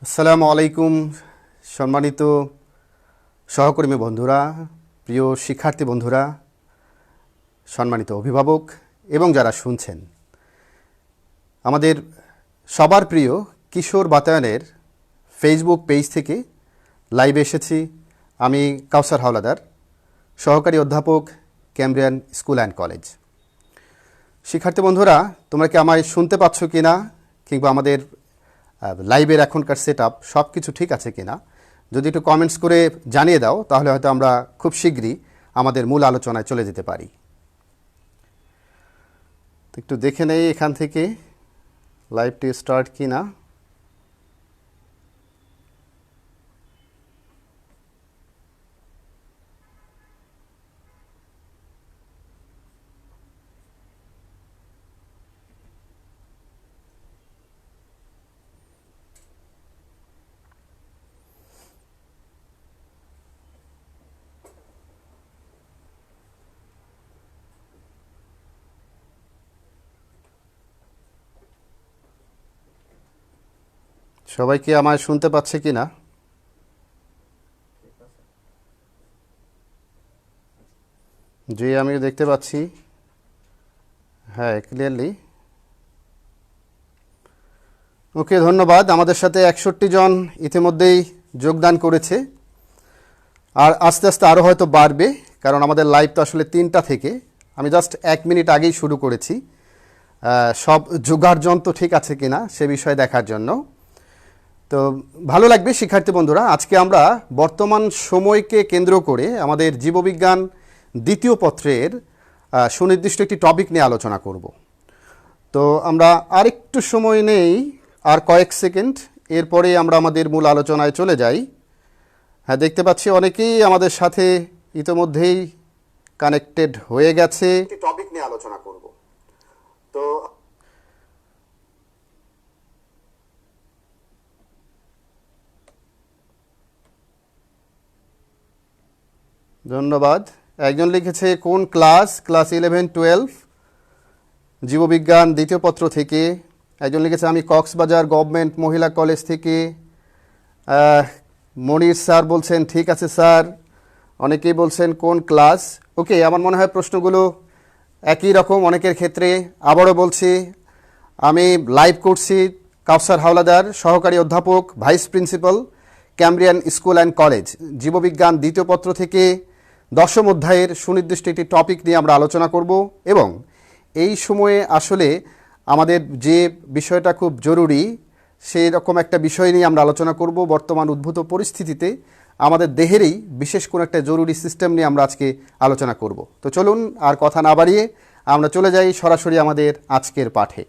আসসালামু আলাইকুম সম্মানিত সহকর্মী বন্ধুরা, প্রিয় শিক্ষার্থী বন্ধুরা, সম্মানিত অভিভাবক এবং যারা শুনছেন। আমাদের সবার প্রিয় কিশোর বাতায়নের ফেসবুক পেজ থেকে লাইভে এসেছি। আমি কাউসার হাওলাদার, সহকারী অধ্যাপক, ক্যামব্রিয়ান স্কুল অ্যান্ড কলেজ। শিক্ষার্থী বন্ধুরা, তোমরা কি আমায় শুনতে পাচ্ছ কি না, কিংবা আমাদের লাইভের এখনকার সেট আপ সব কিছু ঠিক আছে কিনা যদি একটু কমেন্টস করে জানিয়ে দাও, তাহলে হয়তো আমরা খুব শীঘ্রই আমাদের মূল আলোচনায় চলে যেতে পারি। একটু দেখে নেই এখান থেকে লাইভটি স্টার্ট কিনা। সবাই কি আমায় শুনতে পাচ্ছে কি না? জি, আমিও দেখতে পাচ্ছি। হ্যাঁ, ক্লিয়ারলি। ওকে, ধন্যবাদ। আমাদের সাথে 61 জন ইতিমধ্যেই যোগদান করেছে, আর আস্তে আস্তে আরও হয়তো বাড়বে, কারণ আমাদের লাইভ তো আসলে 3টা থেকে। আমি জাস্ট 1 মিনিট আগেই শুরু করেছি সব জোগাড় যন্ত্র ঠিক আছে কিনা সে বিষয়ে দেখার জন্য। তো ভালো লাগবে শিক্ষার্থী বন্ধুরা, আজকে আমরা বর্তমান সময়কে কেন্দ্র করে আমাদের জীববিজ্ঞান দ্বিতীয় পত্রের সুনির্দিষ্ট একটি টপিক নিয়ে আলোচনা করব। তো আমরা আরেকটু সময় নেই, আর কয়েক সেকেন্ড, এরপরে আমরা আমাদের মূল আলোচনায় চলে যাই। হ্যাঁ, দেখতে পাচ্ছি অনেকেই আমাদের সাথে ইতোমধ্যেই কানেক্টেড হয়ে গেছে। একটি টপিক নিয়ে আলোচনা করব। তো ধন্যবাদ। একজন লিখেছে কোন ক্লাস 11-12 জীববিজ্ঞান দ্বিতীয় পত্র থেকে। একজন লিখেছে আমি কক্সবাজার গভর্নমেন্ট মহিলা কলেজ থেকে। মনির স্যার বলছেন ঠিক আছে স্যার। অনেকেই বলছেন কোন ক্লাস। ওকে, আমার মনে হয় প্রশ্নগুলো একই রকম অনেকের ক্ষেত্রে। আবারও বলছি, আমি লাইভ করছি কাউসার হাওলাদার, সহকারী অধ্যাপক, vice principal, Cambrian school and college, জীববিজ্ঞান দ্বিতীয় পত্র থেকে 10ম অধ্যায়ের সুনির্দিষ্ট একটি টপিক নিয়ে আমরা আলোচনা করব। এবং এই সময়ে আসলে আমাদের যে বিষয়টা খুব জরুরি, সেই রকম একটা বিষয় নিয়ে আমরা আলোচনা করব। বর্তমান উদ্ভূত পরিস্থিতিতে আমাদের দেহেরই বিশেষ কোনো একটা জরুরি সিস্টেম নিয়ে আমরা আজকে আলোচনা করব। তো চলুন আর কথা না বাড়িয়ে আমরা চলে যাই সরাসরি আমাদের আজকের পাঠে।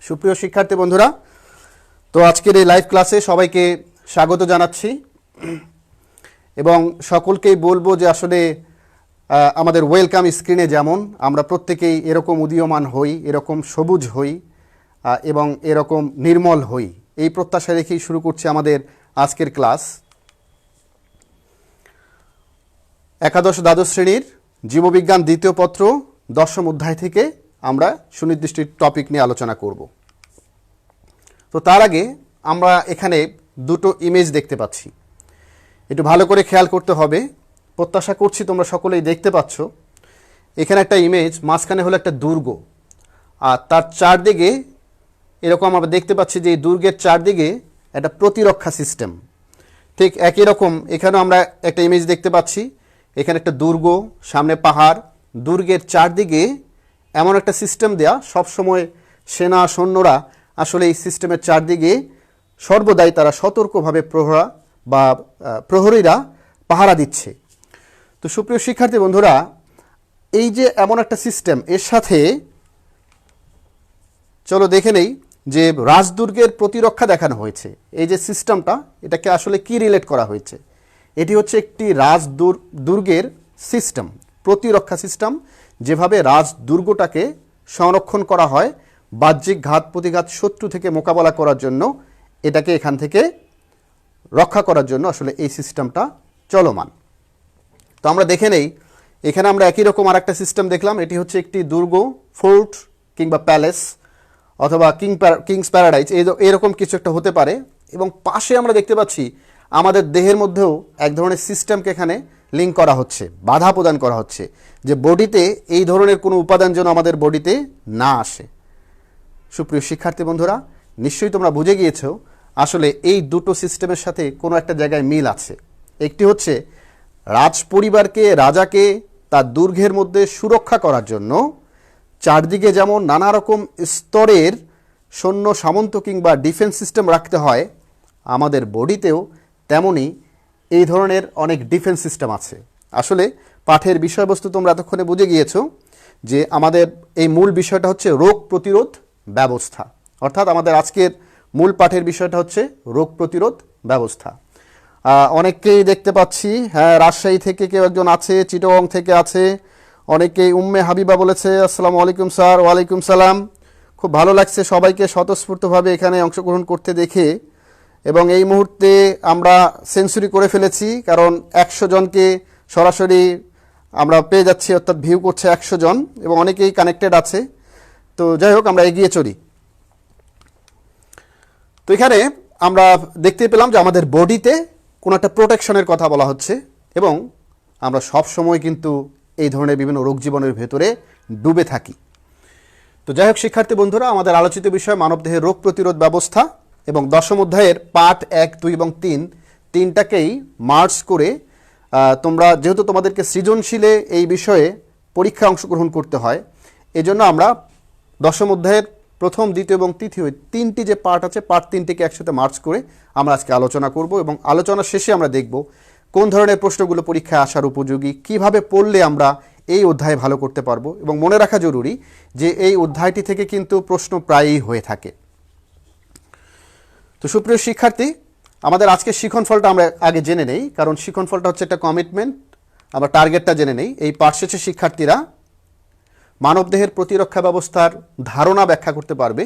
সুপ্রিয় শিক্ষার্থী বন্ধুরা, তো আজকের এই লাইভ ক্লাসে সবাইকে স্বাগত জানাচ্ছি এবং সকলকেই বলবো যে আসলে আমাদের ওয়েলকাম স্ক্রিনে যেমন আমরা প্রত্যেকেই এরকম উদীয়মান হই, এরকম সবুজ হই এবং এরকম নির্মল হই, এই প্রত্যাশা রেখেই শুরু করছি আমাদের আজকের ক্লাস। একাদশ দ্বাদশ শ্রেণীর জীববিজ্ঞান দ্বিতীয় পত্র 10ম অধ্যায় থেকে আমরা সুনির্দিষ্ট টপিক নিয়ে আলোচনা করব। তো তার আগে আমরা এখানে দুটো ইমেজ দেখতে পাচ্ছি, একটু ভালো করে খেয়াল করতে হবে। প্রত্যাশা করছি তোমরা সকলেই দেখতে পাচ্ছ। এখানে একটা ইমেজ, মাঝখানে হলো একটা দুর্গ, আর তার চারদিকে এরকম আমরা দেখতে পাচ্ছি যে এই দুর্গের চারদিকে একটা প্রতিরক্ষা সিস্টেম। ঠিক একই রকম এখানেও আমরা একটা ইমেজ দেখতে পাচ্ছি। এখানে একটা দুর্গ, সামনে পাহাড়, দুর্গের চারদিকে এমন একটা সিস্টেম দেয়া, সবসময় সেনা সৈন্যরা আসলে এই সিস্টেমের চারদিকে সর্বদাই তারা সতর্কভাবে প্রহরীরা পাহারা দিচ্ছে। তো সুপ্রিয় শিক্ষার্থী বন্ধুরা, এই যে এমন একটা সিস্টেম, এর সাথে চলো দেখে নেই যে রাজদুর্গের প্রতিরক্ষা দেখানো হয়েছে। এই যে সিস্টেমটা, এটাকে আসলে কি রিলেট করা হয়েছে? এটি হচ্ছে একটি রাজদুর্গের সিস্টেম, প্রতিরক্ষা সিস্টেম, যেভাবে রাজদুর্গটাকে সংরক্ষণ করা হয় বাহ্যিক ঘাত প্রতিঘাত শত্রু থেকে মোকাবেলা করার জন্য, এটাকে এখান থেকে রক্ষা করার জন্য আসলে এই সিস্টেমটা চলমান। তো আমরা দেখে নেই, এখানে আমরা একই রকম আর একটা সিস্টেম দেখলাম। এটি হচ্ছে একটি দুর্গ, ফোর্ট কিংবা প্যালেস, অথবা কিংস প্যারাডাইজ, এরকম কিছু একটা হতে পারে। এবং পাশে আমরা দেখতে পাচ্ছি আমাদের দেহের মধ্যেও এক ধরনের সিস্টেমকে এখানে লিঙ্ক করা হচ্ছে, বাধা প্রদান করা হচ্ছে যে বডিতে এই ধরনের কোনো উপাদান যেন আমাদের বডিতে না আসে। সুপ্রিয় শিক্ষার্থী বন্ধুরা, নিশ্চয়ই তোমরা বুঝে গিয়েছো আসলে এই দুটো সিস্টেমের সাথে কোনো একটা জায়গায় মিল আছে। একটি হচ্ছে রাজ পরিবারকে, রাজাকে তার দুর্গের মধ্যে সুরক্ষা করার জন্য চারদিকে যেমন নানা রকম স্তরের সৈন্য সামন্ত কিংবা ডিফেন্স সিস্টেম রাখতে হয়, আমাদের বডিতেও তেমনই এই ধরনের অনেক ডিফেন্স সিস্টেম আছে। আসলে পাঠের বিষয়বস্তু তোমরা এতক্ষণে বুঝে গিয়েছো যে আমাদের এই মূল বিষয়টা হচ্ছে রোগ প্রতিরোধ ব্যবস্থা, অর্থাৎ আমাদের আজকের মূল পাঠের বিষয়টা হচ্ছে রোগ প্রতিরোধ ব্যবস্থা। অনেককেই দেখতে পাচ্ছি, হ্যাঁ, রাজশাহী থেকে কেউ একজন আছে, চিটাগং থেকে আছে, অনেকেই উম্মে হাবিবা বলেছে আসসালামু আলাইকুম স্যার। ওয়ালাইকুম সালাম। খুব ভালো লাগছে সবাইকে স্বতঃস্ফূর্তভাবে এখানে অংশগ্রহণ করতে দেখে, এবং এই মুহূর্তে আমরা সেঞ্চুরি করে ফেলেছি, কারণ 100 জনকে সরাসরি আমরা পেয়ে যাচ্ছি, অর্থাৎ ভিউ করছে 100 জন এবং অনেকেই কানেক্টেড আছে। তো যাই হোক, আমরা এগিয়ে চলি। তো এখানে আমরা দেখতে পেলাম যে আমাদের বডিতে কোনো একটা প্রোটেকশনের কথা বলা হচ্ছে এবং আমরা সব সময় কিন্তু এই ধরনের বিভিন্ন রোগ জীবাণুর ভেতরে ডুবে থাকি। তো যাই হোক শিক্ষার্থী বন্ধুরা, আমাদের আলোচিত বিষয় মানবদেহের রোগ প্রতিরোধ ব্যবস্থা এবং 10ম অধ্যায়ের পাঠ 1, 2 এবং 3 তিনটাকেই মার্চ করে তোমরা যেহেতু তোমাদেরকে সৃজনশীলে এই বিষয়ে পরীক্ষায় অংশগ্রহণ করতে হয়, এজন্য আমরা 10ম অধ্যায়ের প্রথম, দ্বিতীয় এবং তৃতীয় তিনটি যে পার্ট আছে, পার্ট 3টিকে একসাথে মার্চ করে আমরা আজকে আলোচনা করব এবং আলোচনার শেষে আমরা দেখব কোন ধরনের প্রশ্নগুলো পরীক্ষায় আসার উপযোগী, কিভাবে পড়লে আমরা এই অধ্যায় ভালো করতে পারবো। এবং মনে রাখা জরুরি যে এই অধ্যায়টি থেকে কিন্তু প্রশ্ন প্রায়ই হয়ে থাকে। তো সুপ্রিয় শিক্ষার্থী, আমাদের আজকে শিক্ষণফলটা আমরা আগে জেনে নেই, কারণ শিক্ষণফলটা হচ্ছে একটা কমিটমেন্ট। আমরা টার্গেটটা জেনে নেই। এই পাঠ শেষে শিক্ষার্থীরা মানবদেহের প্রতিরক্ষা ব্যবস্থার ধারণা ব্যাখ্যা করতে পারবে,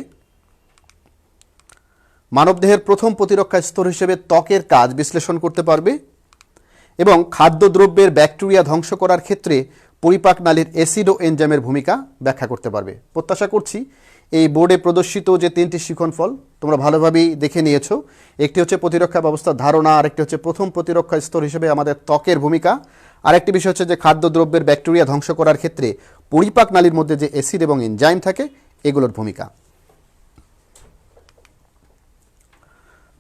মানবদেহের প্রথম প্রতিরক্ষা স্তর হিসেবে ত্বকের কাজ বিশ্লেষণ করতে পারবে এবং খাদ্যদ্রব্যের ব্যাকটেরিয়া ধ্বংস করার ক্ষেত্রে পরিপাক নালীর অ্যাসিড ও এনজাইমের ভূমিকা ব্যাখ্যা করতে পারবে। প্রত্যাশা করছি এই বোর্ডে প্রদর্শিত যে 3টি শিক্ষণফল তোমরা ভালোভাবেই দেখে নিয়েছো। একটি হচ্ছে প্রতিরক্ষা ব্যবস্থার ধারণা, আরেকটি হচ্ছে প্রথম প্রতিরক্ষা স্তর হিসেবে আমাদের ত্বকের ভূমিকা, আরেকটি বিষয় হচ্ছে যে খাদ্যদ্রব্যের ব্যাকটেরিয়া ধ্বংস করার ক্ষেত্রে পরিপাক নালীর মধ্যে যে অ্যাসিড এবং এনজাইম থাকে এগুলোর ভূমিকা।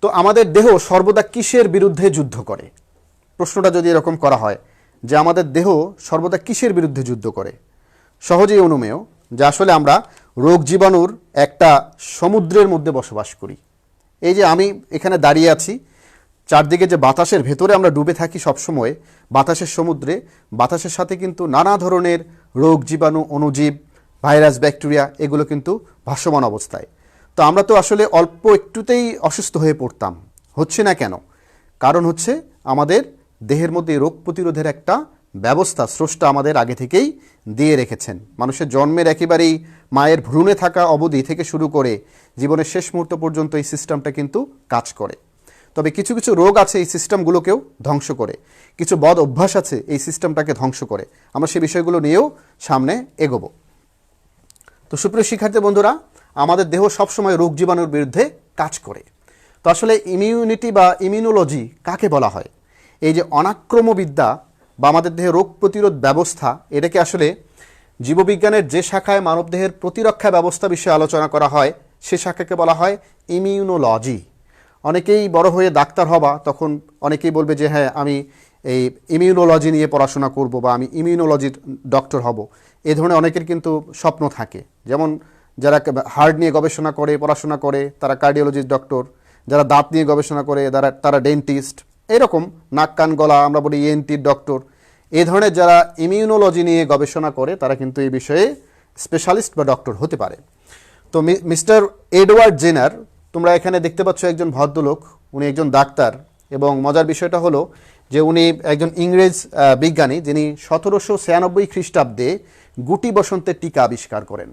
তো আমাদের দেহ সর্বদা কিসের বিরুদ্ধে যুদ্ধ করে? প্রশ্নটা যদি এরকম করা হয় যে আমাদের দেহ সর্বদা কিসের বিরুদ্ধে যুদ্ধ করে, সহজেই অনুমেয় যে আসলে আমরা রোগ জীবাণুর একটা সমুদ্রের মধ্যে বসবাস করি। এই যে আমি এখানে দাঁড়িয়ে আছি, চারদিকে যে বাতাসের ভেতরে আমরা ডুবে থাকি সবসময়, বাতাসের সমুদ্রে, বাতাসের সাথে কিন্তু নানা ধরনের রোগ জীবাণু, অণুজীব, ভাইরাস, ব্যাকটেরিয়া এগুলো কিন্তু ভাসমান অবস্থায়। তো আমরা তো আসলে অল্প একটুতেই অসুস্থ হয়ে পড়তাম, হচ্ছে না কেন? কারণ হচ্ছে আমাদের দেহের মধ্যে রোগ প্রতিরোধের একটা ব্যবস্থা স্রষ্টা আমাদের আগে থেকেই দিয়ে রেখেছেন। মানুষের জন্মের একেবারেই মায়ের ভ্রূণে থাকা অবধি থেকে শুরু করে জীবনের শেষ মুহূর্ত পর্যন্ত এই সিস্টেমটা কিন্তু কাজ করে। তবে কিছু কিছু রোগ আছে এই সিস্টেমগুলোকেও ধ্বংস করে, কিছু বদ অভ্যাস আছে এই সিস্টেমটাকে ধ্বংস করে। আমরা সেই বিষয়গুলো নিয়েও সামনে এগোবো। তো সুপ্রিয় শিক্ষার্থী বন্ধুরা, আমাদের দেহ সবসময় রোগ জীবাণুর বিরুদ্ধে কাজ করে। তো আসলে ইমিউনিটি বা ইমিউনোলজি কাকে বলা হয়? এই যে অনাক্রম্যবিদ্যা বা আমাদের দেহে রোগ প্রতিরোধ ব্যবস্থা, এটাকে আসলে জীববিজ্ঞানের যে শাখায় মানবদেহের প্রতিরক্ষা ব্যবস্থা বিষয়ে আলোচনা করা হয় সে শাখাকে বলা হয় ইমিউনোলজি। অনেকেই বড় হয়ে ডাক্তার হবা, তখন অনেকেই বলবে যে হ্যাঁ আমি এই ইমিউনোলজি নিয়ে পড়াশোনা করব বা আমি ইমিউনোলজির ডক্টর হব। এই ধরনের অনেকের কিন্তু স্বপ্ন থাকে। যেমন যারা হার্ট নিয়ে গবেষণা করে, পড়াশোনা করে, তারা কার্ডিওলজির ডক্টর, যারা দাঁত নিয়ে গবেষণা করে তারা ডেন্টিস্ট, এরকম নাক কান গলা আমরা বলি ENTর ডক্টর। এই ধরনের যারা ইমিউনোলজি নিয়ে গবেষণা করে তারা কিন্তু এই বিষয়ে স্পেশালিস্ট বা ডক্টর হতে পারে। তো মিস্টার এডওয়ার্ড জেনার, তোমরা এখানে দেখতে পাচ্ছ একজন ভদ্রলোক, উনি একজন ডাক্তার এবং মজার বিষয়টা হলো যে উনি একজন ইংরেজ বিজ্ঞানী যিনি 1796 খ্রিস্টাব্দে গুটি বসন্তের টিকা আবিষ্কার করেন।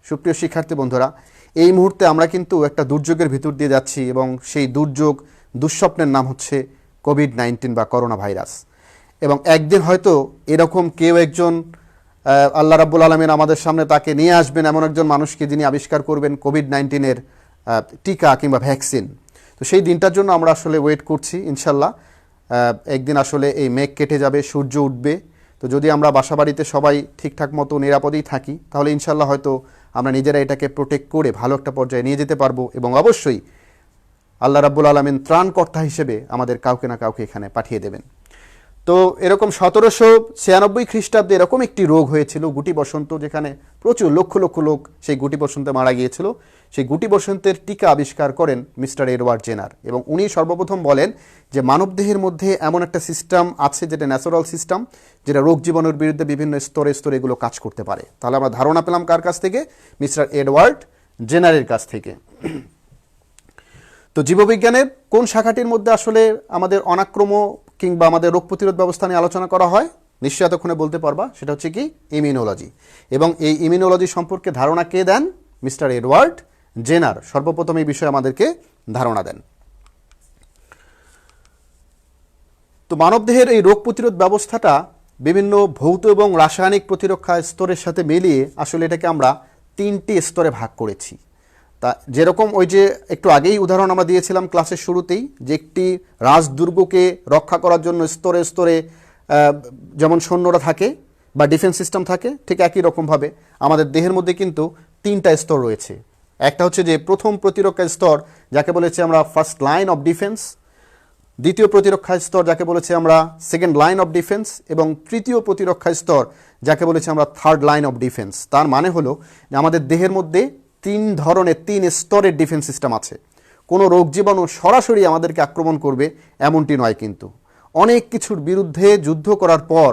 সুপ্রিয় শিক্ষার্থী বন্ধুরা, এই মুহূর্তে আমরা কিন্তু একটা দুর্যোগের ভিতর দিয়ে যাচ্ছি এবং সেই দুর্যোগ, দুঃস্বপ্নের নাম হচ্ছে কোভিড-19 বা করোনা ভাইরাস। এবং একদিন হয়তো এরকম কেউ একজন আল্লাহ রাব্বুল আলামিন আমাদের সামনে তাকে নিয়ে আসবেন, এমন একজন মানুষকে যিনি আবিষ্কার করবেন কোভিড-19-এর টিকা কিংবা ভ্যাকসিন। তো সেই দিনটার জন্য আমরা আসলে ওয়েট করছি ইনশাল্লাহ। একদিন আসলে এই মেঘ কেটে যাবে, সূর্য উঠবে। তো যদি আমরা বাসাবাড়িতে সবাই ঠিকঠাক মতো নিরাপদেই থাকি, তাহলে ইনশাল্লাহ হয়তো আমরা নিজেরা এটাকে প্রোটেক্ট করে ভালো একটা পর্যায়ে নিয়ে যেতে পারবো, এবং অবশ্যই আল্লাহ রাব্বুল আলামিন ত্রাণকর্তা হিসেবে আমাদের কাউকে না কাউকে এখানে পাঠিয়ে দেবেন। তো এরকম 1796 খ্রিস্টাব্দে এরকম একটি রোগ হয়েছিল, গুটি বসন্ত, যেখানে প্রচুর লক্ষ লক্ষ লোক সেই গুটি বসন্তে মারা গিয়েছিল। সেই গুটি বসন্তের টিকা আবিষ্কার করেন মিস্টার এডওয়ার্ড জেনার, এবং উনি সর্বপ্রথম বলেন যে মানবদেহের মধ্যে এমন একটা সিস্টেম আছে যেটা ন্যাচারাল সিস্টেম, যেটা রোগ জীবাণুর বিরুদ্ধে বিভিন্ন স্তরে স্তরে এগুলো কাজ করতে পারে। তাহলে আমরা ধারণা পেলাম কার কাছ থেকে? মিস্টার এডওয়ার্ড জেনারের কাছ থেকে। তো জীববিজ্ঞানের কোন শাখাটির মধ্যে আসলে আমাদের অনাক্রম কিংবা আমাদের রোগ প্রতিরোধ ব্যবস্থা নিয়ে আলোচনা করা হয়? নিশ্চয়ই এতক্ষণে বলতে পারবা, সেটা হচ্ছে কি? ইমিউনোলজি। এবং এই ইমিউনোলজি সম্পর্কে ধারণা কে দেন? মিস্টার এডওয়ার্ড জেনার সর্বপ্রথম এই বিষয়ে আমাদেরকে ধারণা দেন। তো মানবদেহের এই রোগ প্রতিরোধ ব্যবস্থাটা বিভিন্ন ভৌত এবং রাসায়নিক প্রতিরক্ষা স্তরের সাথে মিলিয়ে আসলে এটাকে আমরা 3টি স্তরে ভাগ করেছি। তা যেরকম ওই যে একটু আগেই উদাহরণ আমরা দিয়েছিলাম ক্লাসের শুরুতেই, যে একটি রাজদুর্গকে রক্ষা করার জন্য স্তরে স্তরে যেমন সৈন্যরা থাকে বা ডিফেন্স সিস্টেম থাকে, ঠিক একই রকমভাবে আমাদের দেহের মধ্যে কিন্তু 3টা স্তর রয়েছে। একটা হচ্ছে যে প্রথম প্রতিরক্ষা স্তর, যাকে বলেছি আমরা ফার্স্ট লাইন অফ ডিফেন্স। দ্বিতীয় প্রতিরক্ষা স্তর যাকে বলেছি আমরা সেকেন্ড লাইন অফ ডিফেন্স, এবং তৃতীয় প্রতিরক্ষা স্তর যাকে বলেছি আমরা থার্ড লাইন অফ ডিফেন্স। তার মানে হলো যে আমাদের দেহের মধ্যে 3 ধরনের 3 স্তরের ডিফেন্স সিস্টেম আছে। কোনো রোগ জীবাণু সরাসরি আমাদেরকে আক্রমণ করবে এমনটি নয়, কিন্তু অনেক কিছুর বিরুদ্ধে যুদ্ধ করার পর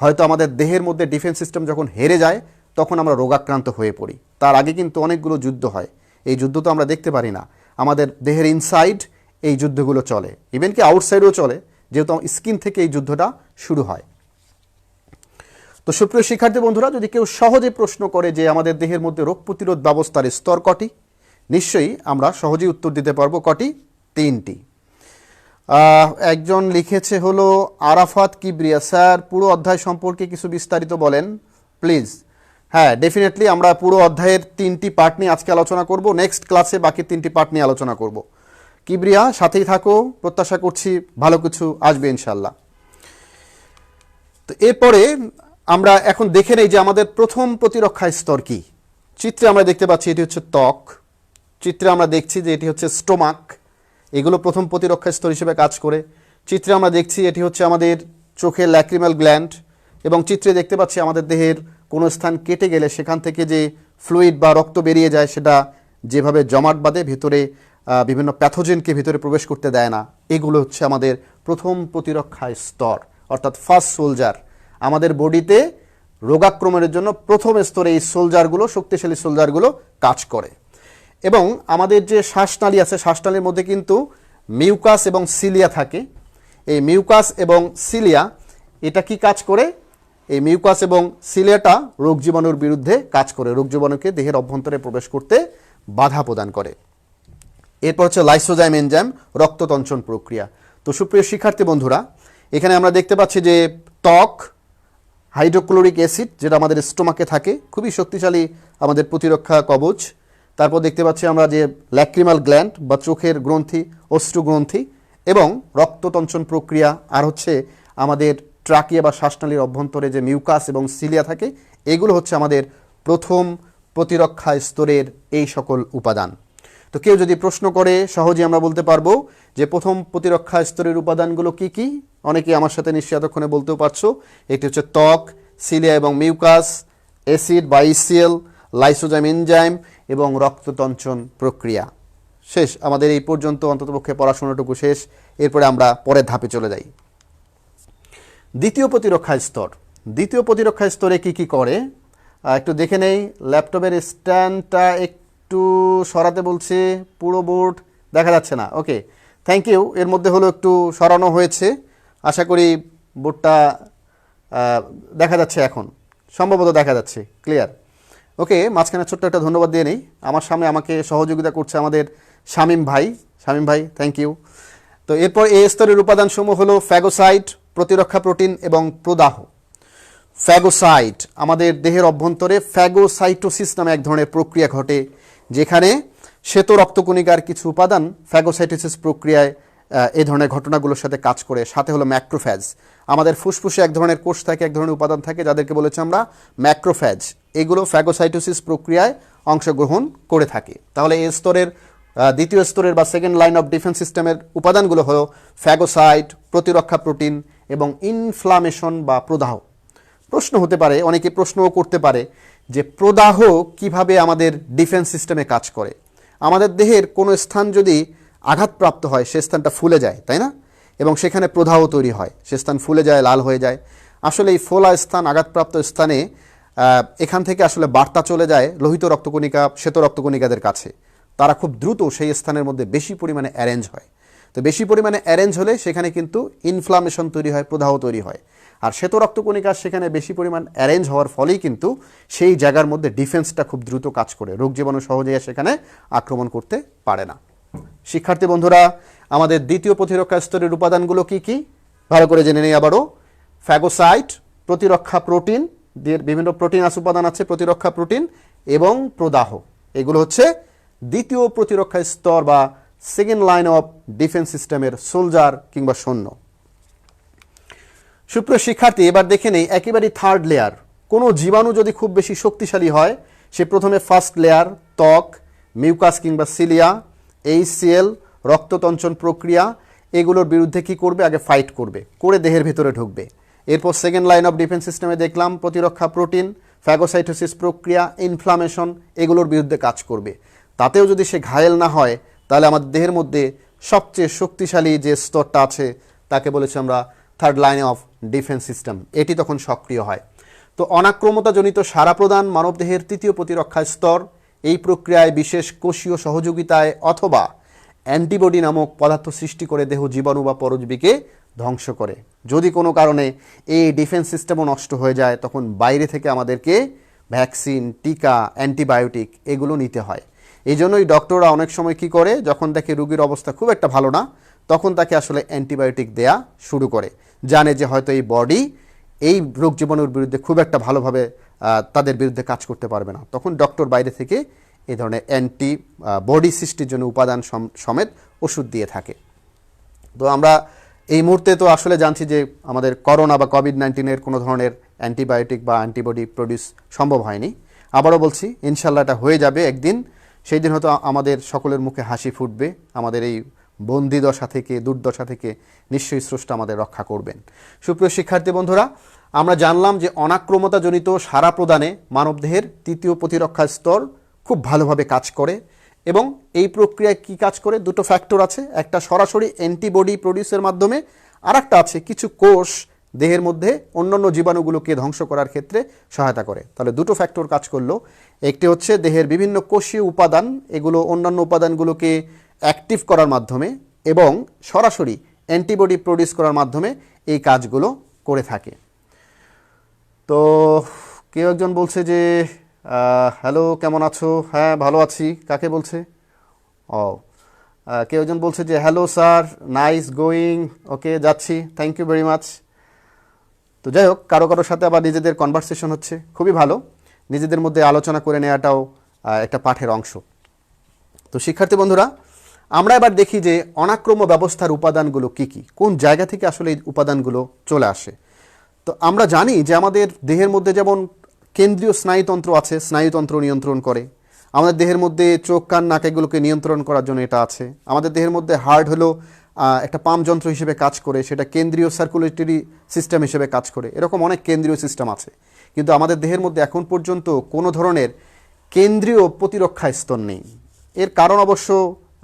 হয়তো আমাদের দেহের মধ্যে ডিফেন্স সিস্টেম যখন হেরে যায়, তখন আমরা রোগাক্রান্ত হয়ে পড়ি। তার আগে কিন্তু অনেকগুলো যুদ্ধ হয়। এই যুদ্ধ তো আমরা দেখতে পারি না, আমাদের দেহের ইনসাইড এই যুদ্ধগুলো চলে, ইভেন কি আউটসাইডেও চলে, যেহেতু স্কিন থেকে এই যুদ্ধটা শুরু হয়। তো সুপ্রিয় শিক্ষার্থী বন্ধুরা, যদি কেউ সহজে প্রশ্ন করে যে আমাদের দেহের মধ্যে রোগ প্রতিরোধ ব্যবস্থার স্তর কটি, নিশ্চয়ই আমরা সহজেই উত্তর দিতে পারবো। কটি? 3টি। একজন লিখেছে হলো আরাফাত কিবরিয়া, স্যার পুরো অধ্যায় সম্পর্কে কিছু বিস্তারিত বলেন প্লিজ। হ্যাঁ, ডেফিনেটলি আমরা পুরো অধ্যায়ের 3টি পার্ট নিয়ে আজকে আলোচনা করব। নেক্সট ক্লাসে বাকি 3টি পার্ট নিয়ে আলোচনা করব। কিবরিয়া, সাথেই থাকো, প্রত্যাশা করছি ভালো কিছু আসবে ইনশাল্লাহ। তো এরপরে আমরা এখন দেখে নেই যে আমাদের প্রথম প্রতিরক্ষা স্তর কি। চিত্রে আমরা দেখতে পাচ্ছি এটি হচ্ছে ত্বক, চিত্রে আমরা দেখছি যে এটি হচ্ছে স্টোমাক, এগুলো প্রথম প্রতিরক্ষা স্তর হিসেবে কাজ করে। চিত্রে আমরা দেখছি এটি হচ্ছে আমাদের চোখের ল্যাক্রিমাল গ্ল্যান্ড, এবং চিত্রে দেখতে পাচ্ছি আমাদের দেহের কোনো স্থান কেটে গেলে সেখান থেকে যে ফ্লুইড বা রক্ত বেরিয়ে যায়, সেটা যেভাবে জমাট বাঁধে ভেতরে বিভিন্ন প্যাথোজেনকে ভিতরে প্রবেশ করতে দেয় না, এগুলো হচ্ছে আমাদের প্রথম প্রতিরক্ষা স্তর, অর্থাৎ ফার্স্ট সোলজার। আমাদের বডিতে রোগাক্রমণের জন্য প্রথম স্তরে এই সোলজারগুলো, শক্তিশালী সোলজারগুলো কাজ করে। এবং আমাদের যে শ্বাসনালী আছে, শ্বাসনালীর মধ্যে কিন্তু মিউকাস এবং সিলিয়া থাকে। এই মিউকাস এবং সিলিয়া এটা কি কাজ করে? এই মিউকাস এবং সিলিয়াটা রোগ জীবাণুর বিরুদ্ধে কাজ করে, রোগ জীবাণুকে দেহের অভ্যন্তরে প্রবেশ করতে বাধা প্রদান করে। এরপর হচ্ছে লাইসোজাইম এনজাইম, রক্ততঞ্চন প্রক্রিয়া। তো সুপ্রিয় শিক্ষার্থী বন্ধুরা, এখানে আমরা দেখতে পাচ্ছি যে ত্বক, হাইড্রোক্লোরিক অ্যাসিড যেটা আমাদের স্টোমাকে থাকে, খুবই শক্তিশালী আমাদের প্রতিরক্ষা কবচ। তারপর দেখতে পাচ্ছি আমরা যে ল্যাক্রিমাল গ্ল্যান্ড বা চোখের গ্রন্থি, অশ্রু গ্রন্থি, এবং রক্ততঞ্চন প্রক্রিয়া, আর হচ্ছে আমাদের ট্রাকিয়া বা শ্বাসনালীর অভ্যন্তরে যে মিউকাস এবং সিলিয়া থাকে, এগুলো হচ্ছে আমাদের প্রথম প্রতিরক্ষা স্তরের এই সকল উপাদান। তো কেউ যদি প্রশ্ন করে, সহজে আমরা বলতে পারবো যে প্রথম প্রতিরক্ষা স্তরের উপাদানগুলো কি কি। অনেকেই আমার সাথে নিশ্চয়ই এতক্ষণে বলতেও পারছো। এটি হচ্ছে ত্বক, সিলিয়া এবং মিউকাস, অ্যাসিড বা ইসিএল, লাইসোজাইম এনজাইম এবং রক্ততঞ্চন প্রক্রিয়া। শেষ, আমাদের এই পর্যন্ত অন্ততপক্ষে পড়াশোনাটুকু শেষ। এরপরে আমরা পরের ধাপে চলে যাই। দ্বিতীয় প্রতিরক্ষা স্তর। দ্বিতীয় প্রতিরক্ষা স্তরে কি কি করে একটু দেখে নেই। ল্যাপটপের স্ট্যান্ডটা একটু সরাতে বলছে, পুরো বোর্ড দেখা যাচ্ছে না। ওকে, থ্যাংক ইউ। এর মধ্যে হলো একটু সরানো হয়েছে, আশা করি বোর্ডটা দেখা যাচ্ছে, এখন সম্ভবত দেখা যাচ্ছে ক্লিয়ার। ওকে, মাঝখানে ছোট্ট একটা ধন্যবাদ দিয়ে নেই। আমার সামনে আমাকে সহযোগিতা করছে আমাদের শামীম ভাই। শামীম ভাই, থ্যাংক ইউ। তো এরপর এই স্তরের উপাদানসমূহ হলো ফ্যাগোসাইট, প্রতিরক্ষা প্রোটিন এবং প্রদাহ। ফ্যাগোসাইট, আমাদের দেহের অভ্যন্তরে ফ্যাগোসাইটোসিস নামে এক ধরনের প্রক্রিয়া ঘটে, যেখানে শ্বেত রক্তকণিকার কিছু উপাদান ফ্যাগোসাইটোসিস প্রক্রিয়ায় এই ধরনের ঘটনাগুলোর সাথে কাজ করে। সাথে হলো ম্যাক্রোফ্যাজ, আমাদের ফুসফুসে এক ধরনের কোষ থাকে, এক ধরনের উপাদান থাকে যাদেরকে বলেছি আমরা ম্যাক্রোফ্যাজ। এগুলো ফ্যাগোসাইটোসিস প্রক্রিয়ায় অংশগ্রহণ করে থাকে। তাহলে এই স্তরের দ্বিতীয় স্তরের বা সেকেন্ড লাইন অফ ডিফেন্স সিস্টেমের উপাদানগুলো হলো ফ্যাগোসাইট, প্রতিরক্ষা প্রোটিন এবং ইনফ্লামেশন বা প্রদাহ। প্রশ্ন হতে পারে, অনেকে প্রশ্নও করতে পারে যে প্রদাহ কিভাবে আমাদের ডিফেন্স সিস্টেমে কাজ করে। আমাদের দেহের কোনো স্থান যদি আঘাতপ্রাপ্ত হয় সে স্থানটা ফুলে যায়, তাই না? এবং সেখানে প্রদাহ তৈরি হয়, সে স্থান ফুলে যায়, লাল হয়ে যায়। আসলে এই ফোলা স্থান, আঘাতপ্রাপ্ত স্থানে এখান থেকে আসলে বার্তা চলে যায় লোহিত রক্তকণিকা, শ্বেত রক্তকণিকাদের কাছে। তারা খুব দ্রুত সেই স্থানের মধ্যে বেশি পরিমাণে অ্যারেঞ্জ হয়। তো বেশি পরিমাণে অ্যারেঞ্জ হলে সেখানে কিন্তু ইনফ্লামেশন তৈরি হয়, প্রদাহ তৈরি হয়। আর শ্বেত রক্তকণিকা সেখানে বেশি পরিমাণ অ্যারেঞ্জ হওয়ার ফলেই কিন্তু সেই জায়গার মধ্যে ডিফেন্সটা খুব দ্রুত কাজ করে, রোগ জীবাণু সহজে সেখানে আক্রমণ করতে পারে না। শিক্ষার্থী বন্ধুরা, আমাদের দ্বিতীয় প্রতিরক্ষা স্তরের উপাদানগুলো কি কি ভালো করে জেনে নেই আবারও। ফ্যাগোসাইট, প্রতিরক্ষা প্রোটিন, বিভিন্ন প্রোটিনাস উপাদান আছে, প্রতিরক্ষা প্রোটিন এবং প্রদাহ। এগুলো হচ্ছে দ্বিতীয় প্রতিরক্ষা স্তর বা সেকেন্ড লাইন অফ ডিফেন্স সিস্টেমের সোলজার কিংবা সৈন্য। সুপ্রিয় শিক্ষার্থী, এবার দেখে নেই একেবারে থার্ড লেয়ার। কোনো জীবাণু যদি খুব বেশি শক্তিশালী হয়, সে প্রথমে ফার্স্ট লেয়ার ত্বক, মিউকাস কিংবা সিলিয়া, এইচসিএল, রক্ততঞ্চন প্রক্রিয়া, এগুলোর বিরুদ্ধে কি করবে? আগে ফাইট করবে, করে দেহের ভেতরে ঢুকবে। এরপর সেকেন্ড লাইন অফ ডিফেন্স সিস্টেমে দেখলাম প্রতিরক্ষা প্রোটিন, ফ্যাগোসাইটোসিস প্রক্রিয়া, ইনফ্লামেশন, এগুলোর বিরুদ্ধে কাজ করবে। তাতেও যদি সে ঘায়েল না হয়, তাহলে আমাদের দেহের মধ্যে সবচেয়ে শক্তিশালী যে স্তরটা আছে তাকে বলেছি আমরা third line of defence system, এটি তখন সক্রিয় হয়। তো অনাক্রমতাজনিত সাড়া প্রদান মানবদেহের তৃতীয় প্রতিরক্ষা স্তর। এই প্রক্রিয়ায় বিশেষ কোষীয় সহযোগিতায় অথবা অ্যান্টিবডি নামক পদার্থ সৃষ্টি করে দেহ জীবাণু বা পরজীবীকে ধ্বংস করে। যদি কোনো কারণে এই ডিফেন্স সিস্টেমও নষ্ট হয়ে যায়, তখন বাইরে থেকে আমাদেরকে ভ্যাকসিন, টিকা, অ্যান্টিবায়োটিক এগুলো নিতে হয়। এই জন্যই ডক্টররা অনেক সময় কি করে, যখন দেখে রোগীর অবস্থা খুব একটা ভালো না, তখন তাকে আসলে অ্যান্টিবায়োটিক দেয়া শুরু করে। জানে যে হয়তো এই বডি এই রোগ জীবাণুর বিরুদ্ধে খুব একটা ভালোভাবে তাদের বিরুদ্ধে কাজ করতে পারবে না, তখন ডক্টর বাইরে থেকে এই ধরনের বডি সৃষ্টির জন্য উপাদান সমেত ওষুধ দিয়ে থাকে। তো আমরা এই মুহূর্তে তো আসলে জানছি যে আমাদের করোনা বা কোভিড-19 কোনো ধরনের অ্যান্টিবায়োটিক বা অ্যান্টিবডি প্রডিউস সম্ভব হয়নি। আবারও বলছি, ইনশাল্লাহ এটা হয়ে যাবে একদিন। সেই দিন হয়তো আমাদের সকলের মুখে হাসি ফুটবে। আমাদের এই বন্দি দশা থেকে, দুর্দশা থেকে নিশ্চয়ই স্রষ্টা আমাদের রক্ষা করবেন। সুপ্রিয় শিক্ষার্থী বন্ধুরা, আমরা জানলাম যে অনাক্রমতাজনিত সাড়া প্রদানে মানবদেহের তৃতীয় প্রতিরক্ষা স্তর খুব ভালোভাবে কাজ করে। এবং এই প্রক্রিয়ায় কি কাজ করে? দুটো ফ্যাক্টর আছে, একটা সরাসরি অ্যান্টিবডি প্রডিউসের মাধ্যমে, আর একটা আছে কিছু কোষ দেহের মধ্যে অন্যান্য জীবাণুগুলোকে ধ্বংস করার ক্ষেত্রে সহায়তা করে। তাহলে দুটো ফ্যাক্টর কাজ করলো। একটি হচ্ছে দেহের বিভিন্ন কোষীয় উপাদান, এগুলো অন্যান্য উপাদানগুলোকে অ্যাক্টিভ করার মাধ্যমে এবং সরাসরি অ্যান্টিবডি প্রডিউস করার মাধ্যমে এই কাজগুলো করে থাকে। তো কেউ একজন বলছে যে হ্যালো, কেমন আছো? হ্যাঁ, ভালো আছি। কাকে বলছে? কেউ একজন বলছে যে হ্যালো স্যার, নাইস গোয়িং, ওকে যাচ্ছি, থ্যাংক ইউ ভেরি মাচ। তো যাই হোক, কারো কারোর সাথে আবার নিজেদের কনভারসেশন হচ্ছে, খুবই ভালো। নিজেদের মধ্যে আলোচনা করে নেওয়াটাও একটা পাঠের অংশ। তো শিক্ষার্থী বন্ধুরা, আমরা এবার দেখি যে অনাক্রম্য ব্যবস্থার উপাদানগুলো কি কি, কোন জায়গা থেকে আসলে এই উপাদানগুলো চলে আসে। তো আমরা জানি যে আমাদের দেহের মধ্যে যেমন কেন্দ্রীয় স্নায়ুতন্ত্র আছে, স্নায়ুতন্ত্র নিয়ন্ত্রণ করে। আমাদের দেহের মধ্যে চোখ, কান, নাক এগুলোকে নিয়ন্ত্রণ করার জন্য এটা আছে। আমাদের দেহের মধ্যে হার্ট হলো একটা পাম্প যন্ত্র হিসেবে কাজ করে, সেটা কেন্দ্রীয় সার্কুলেটরি সিস্টেম হিসেবে কাজ করে। এরকম অনেক কেন্দ্রীয় সিস্টেম আছে, কিন্তু আমাদের দেহের মধ্যে এখন পর্যন্ত কোনো ধরনের কেন্দ্রীয় প্রতিরক্ষা স্তর নেই। এর কারণ অবশ্য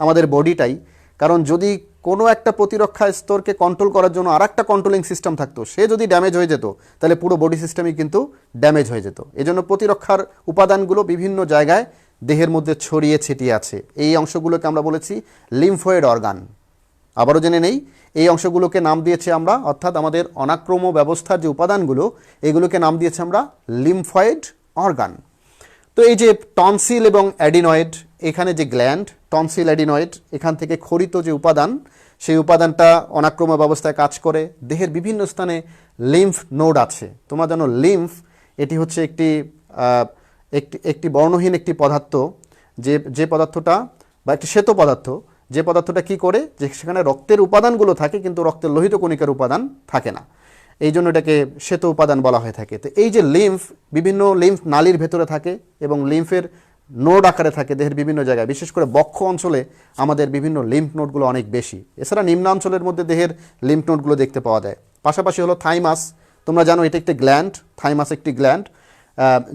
আমাদের বডিটাই। কারণ যদি কোনো একটা প্রতিরক্ষা স্তরকে কন্ট্রোল করার জন্য আর একটা কন্ট্রোলিং সিস্টেম থাকতো, সে যদি ড্যামেজ হয়ে যেত, তাহলে পুরো বডি সিস্টেমই কিন্তু ড্যামেজ হয়ে যেত। এজন্য প্রতিরক্ষার উপাদানগুলো বিভিন্ন জায়গায় দেহের মধ্যে ছড়িয়ে ছিটিয়ে আছে। এই অংশগুলোকে আমরা বলেছি লিম্ফয়েড অর্গান। আবারও জেনে নেই, এই অংশগুলোকে নাম দিয়েছি আমরা, অর্থাৎ আমাদের অনাক্রম্য ব্যবস্থার যে উপাদানগুলো, এগুলোকে নাম দিয়েছি আমরা লিম্ফয়েড অর্গান। তো এই যে টনসিল এবং অ্যাডিনয়েড, এখানে যে গ্ল্যান্ড, টনসিল, অ্যাডিনয়েড, এখান থেকে ক্ষরিত যে উপাদান, সেই উপাদানটা অনাক্রম্য ব্যবস্থায় কাজ করে। দেহের বিভিন্ন স্থানে লিম্ফ নোড আছে। তোমরা জানো লিম্ফ এটি হচ্ছে একটি বর্ণহীন একটি পদার্থ, যে পদার্থটা বা একটি শ্বেত পদার্থ, যে পদার্থটা কি করে, যে সেখানে রক্তের উপাদানগুলো থাকে কিন্তু রক্তের লোহিত কণিকার উপাদান থাকে না, এই জন্য এটাকে শ্বেত উপাদান বলা হয়ে থাকে। তো এই যে লিম্ফ, বিভিন্ন লিম্ফ নালীর ভেতরে থাকে এবং লিম্ফের নোড আকারে থাকে দেহের বিভিন্ন জায়গায়, বিশেষ করে বক্ষ অঞ্চলে আমাদের বিভিন্ন লিম্ফ নোডগুলো অনেক বেশি। এছাড়া নিম্নাঞ্চলের মধ্যে দেহের লিম্ফ নোডগুলো দেখতে পাওয়া যায়। পাশাপাশি হলো থাইমাস, তোমরা জানো এটা একটি গ্ল্যান্ড, থাইমাস একটি গ্ল্যান্ড,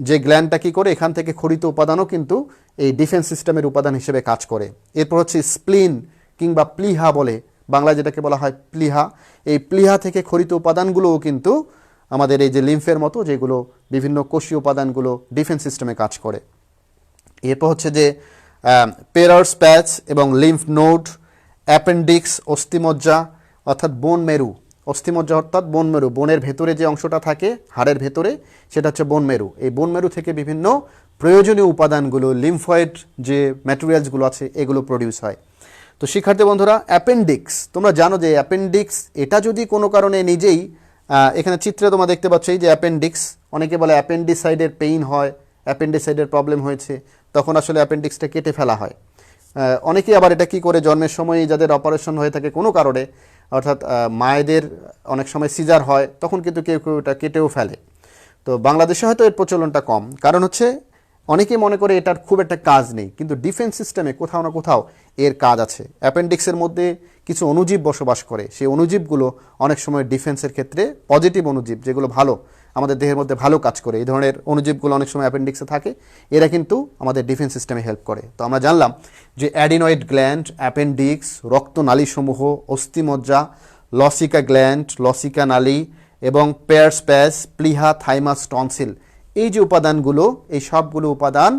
যে গ্ল্যান্ডটা কী করে এখান থেকে খরিত উপাদানও কিন্তু এই ডিফেন্স সিস্টেমের উপাদান হিসেবে কাজ করে। এরপর হচ্ছে স্প্লিন কিংবা প্লিহা বলে, বাংলায় যেটাকে বলা হয় প্লিহা, এই প্লিহা থেকে খরিত উপাদানগুলোও কিন্তু আমাদের এই যে লিম্ফের মতো যেগুলো বিভিন্ন কোষীয় উপাদানগুলো ডিফেন্স সিস্টেমে কাজ করে। এরপর হচ্ছে যে পেরার্স প্যাচ এবং লিম্ফ নোড, অ্যাপেন্ডিক্স অস্থিমজ্জা অর্থাৎ বোন মেরু, অস্থিমজ্জা অর্থাৎ বোন মেরু, বোনের ভেতরে যে অংশটা থাকে হাড়ের ভেতরে সেটা হচ্ছে বোন মেরু। এই বোন মেরু থেকে বিভিন্ন প্রয়োজনীয় উপাদানগুলো, লিম্ফয়েড যে ম্যাটেরিয়ালসগুলো আছে এগুলো প্রডিউস হয়। তো শিক্ষার্থী বন্ধুরা, অ্যাপেন্ডিক্স, তোমরা জানো যে অ্যাপেন্ডিক্স এটা যদি কোনো কারণে নিজেই, এখানে চিত্রে তোমরা দেখতে পাচ্ছ এই যে অ্যাপেন্ডিক্স, অনেকে বলে অ্যাপেন্ডিসাইডের পেইন হয়, অ্যাপেন্ডিসাইডের প্রবলেম হয়েছে, তখন আসলে অ্যাপেন্ডিক্সটা কেটে ফেলা হয়। অনেকেই আবার এটা কি করে, জন্মের সময় যাদের অপারেশন হয়ে থাকে কোনো কারণে, অর্থাৎ মায়েদের অনেক সময় সিজার হয়, তখন কিন্তু কেউ কেউ এটা কেটেও ফেলে। তো বাংলাদেশে হয়তো এর প্রচলনটা কম, কারণ হচ্ছে অনেকেই মনে করে এটার খুব একটা কাজ নেই, কিন্তু ডিফেন্স সিস্টেমে কোথাও না কোথাও এর কাজ আছে। অ্যাপেন্ডিক্সের মধ্যে কিছু অণুজীব বসবাস করে, সেই অণুজীবগুলো অনেক সময় ডিফেন্সের ক্ষেত্রে পজিটিভ অণুজীব, যেগুলো ভালো, আমাদের দেহের মধ্যে ভালো কাজ করে, এই ধরনের অণুজীবগুলো অনেক সময় অ্যাপেন্ডিক্সে থাকে, এরা কিন্তু আমাদের ডিফেন্স সিস্টেমে হেল্প করে। তো আমরা জানলাম যে অ্যাডিনয়েড গ্ল্যান্ড, অ্যাপেন্ডিক্স, রক্তনালীসমূহ, অস্থিমজ্জা, লসিকা গ্ল্যান্ড, লসিকা নালী এবং পেয়ার্স প্যাচ, প্লিহা, থাইমাস, টনসিল, এই যে উপাদানগুলো, এই সবগুলো উপাদান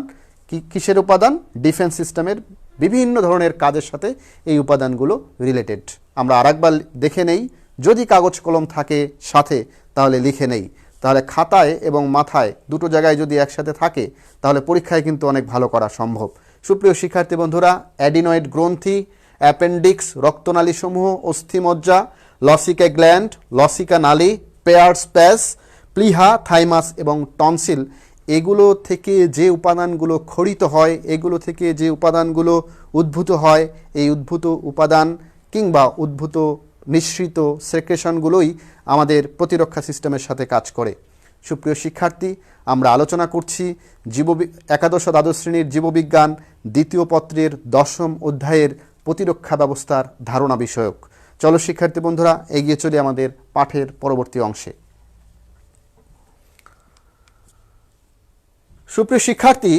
কিসের উপাদান? ডিফেন্স সিস্টেমের বিভিন্ন ধরনের কাজের সাথে এই উপাদানগুলো রিলেটেড। আমরা আরেকবার দেখে নেই, যদি কাগজ কলম থাকে সাথে তাহলে লিখে নেই, তাহলে খাতায় এবং মাথায় দুটো জায়গায় যদি একসাথে থাকে তাহলে পরীক্ষায় কিন্তু অনেক ভালো করা সম্ভব। সুপ্রিয় শিক্ষার্থী বন্ধুরা, অ্যাডিনয়েড গ্রন্থি, অ্যাপেন্ডিক্স, রক্তনালীসমূহ, অস্থিমজ্জা, লসিকা গ্ল্যান্ড, লসিকা নালী, পেয়ার্স প্যাচ, প্লিহা, থাইমাস এবং টনসিল, এগুলো থেকে যে উপাদানগুলো খরিত হয়, এগুলো থেকে যে উপাদানগুলো উদ্ভূত হয়, এই উদ্ভূত উপাদান কিংবা উদ্ভূত নিঃসৃত সেক্রেশনগুলোই আমাদের প্রতিরক্ষা সিস্টেমের সাথে কাজ করে। সুপ্রিয় শিক্ষার্থী, আমরা আলোচনা করছি একাদশ ও দ্বাদশ শ্রেণীর জীববিজ্ঞান দ্বিতীয় পত্রের 10ম অধ্যায়ের প্রতিরক্ষা ব্যবস্থার ধারণা বিষয়ক। চলো শিক্ষার্থী বন্ধুরা, এগিয়ে চলি আমাদের পাঠের পরবর্তী অংশে। সুপ্রিয় শিক্ষার্থী,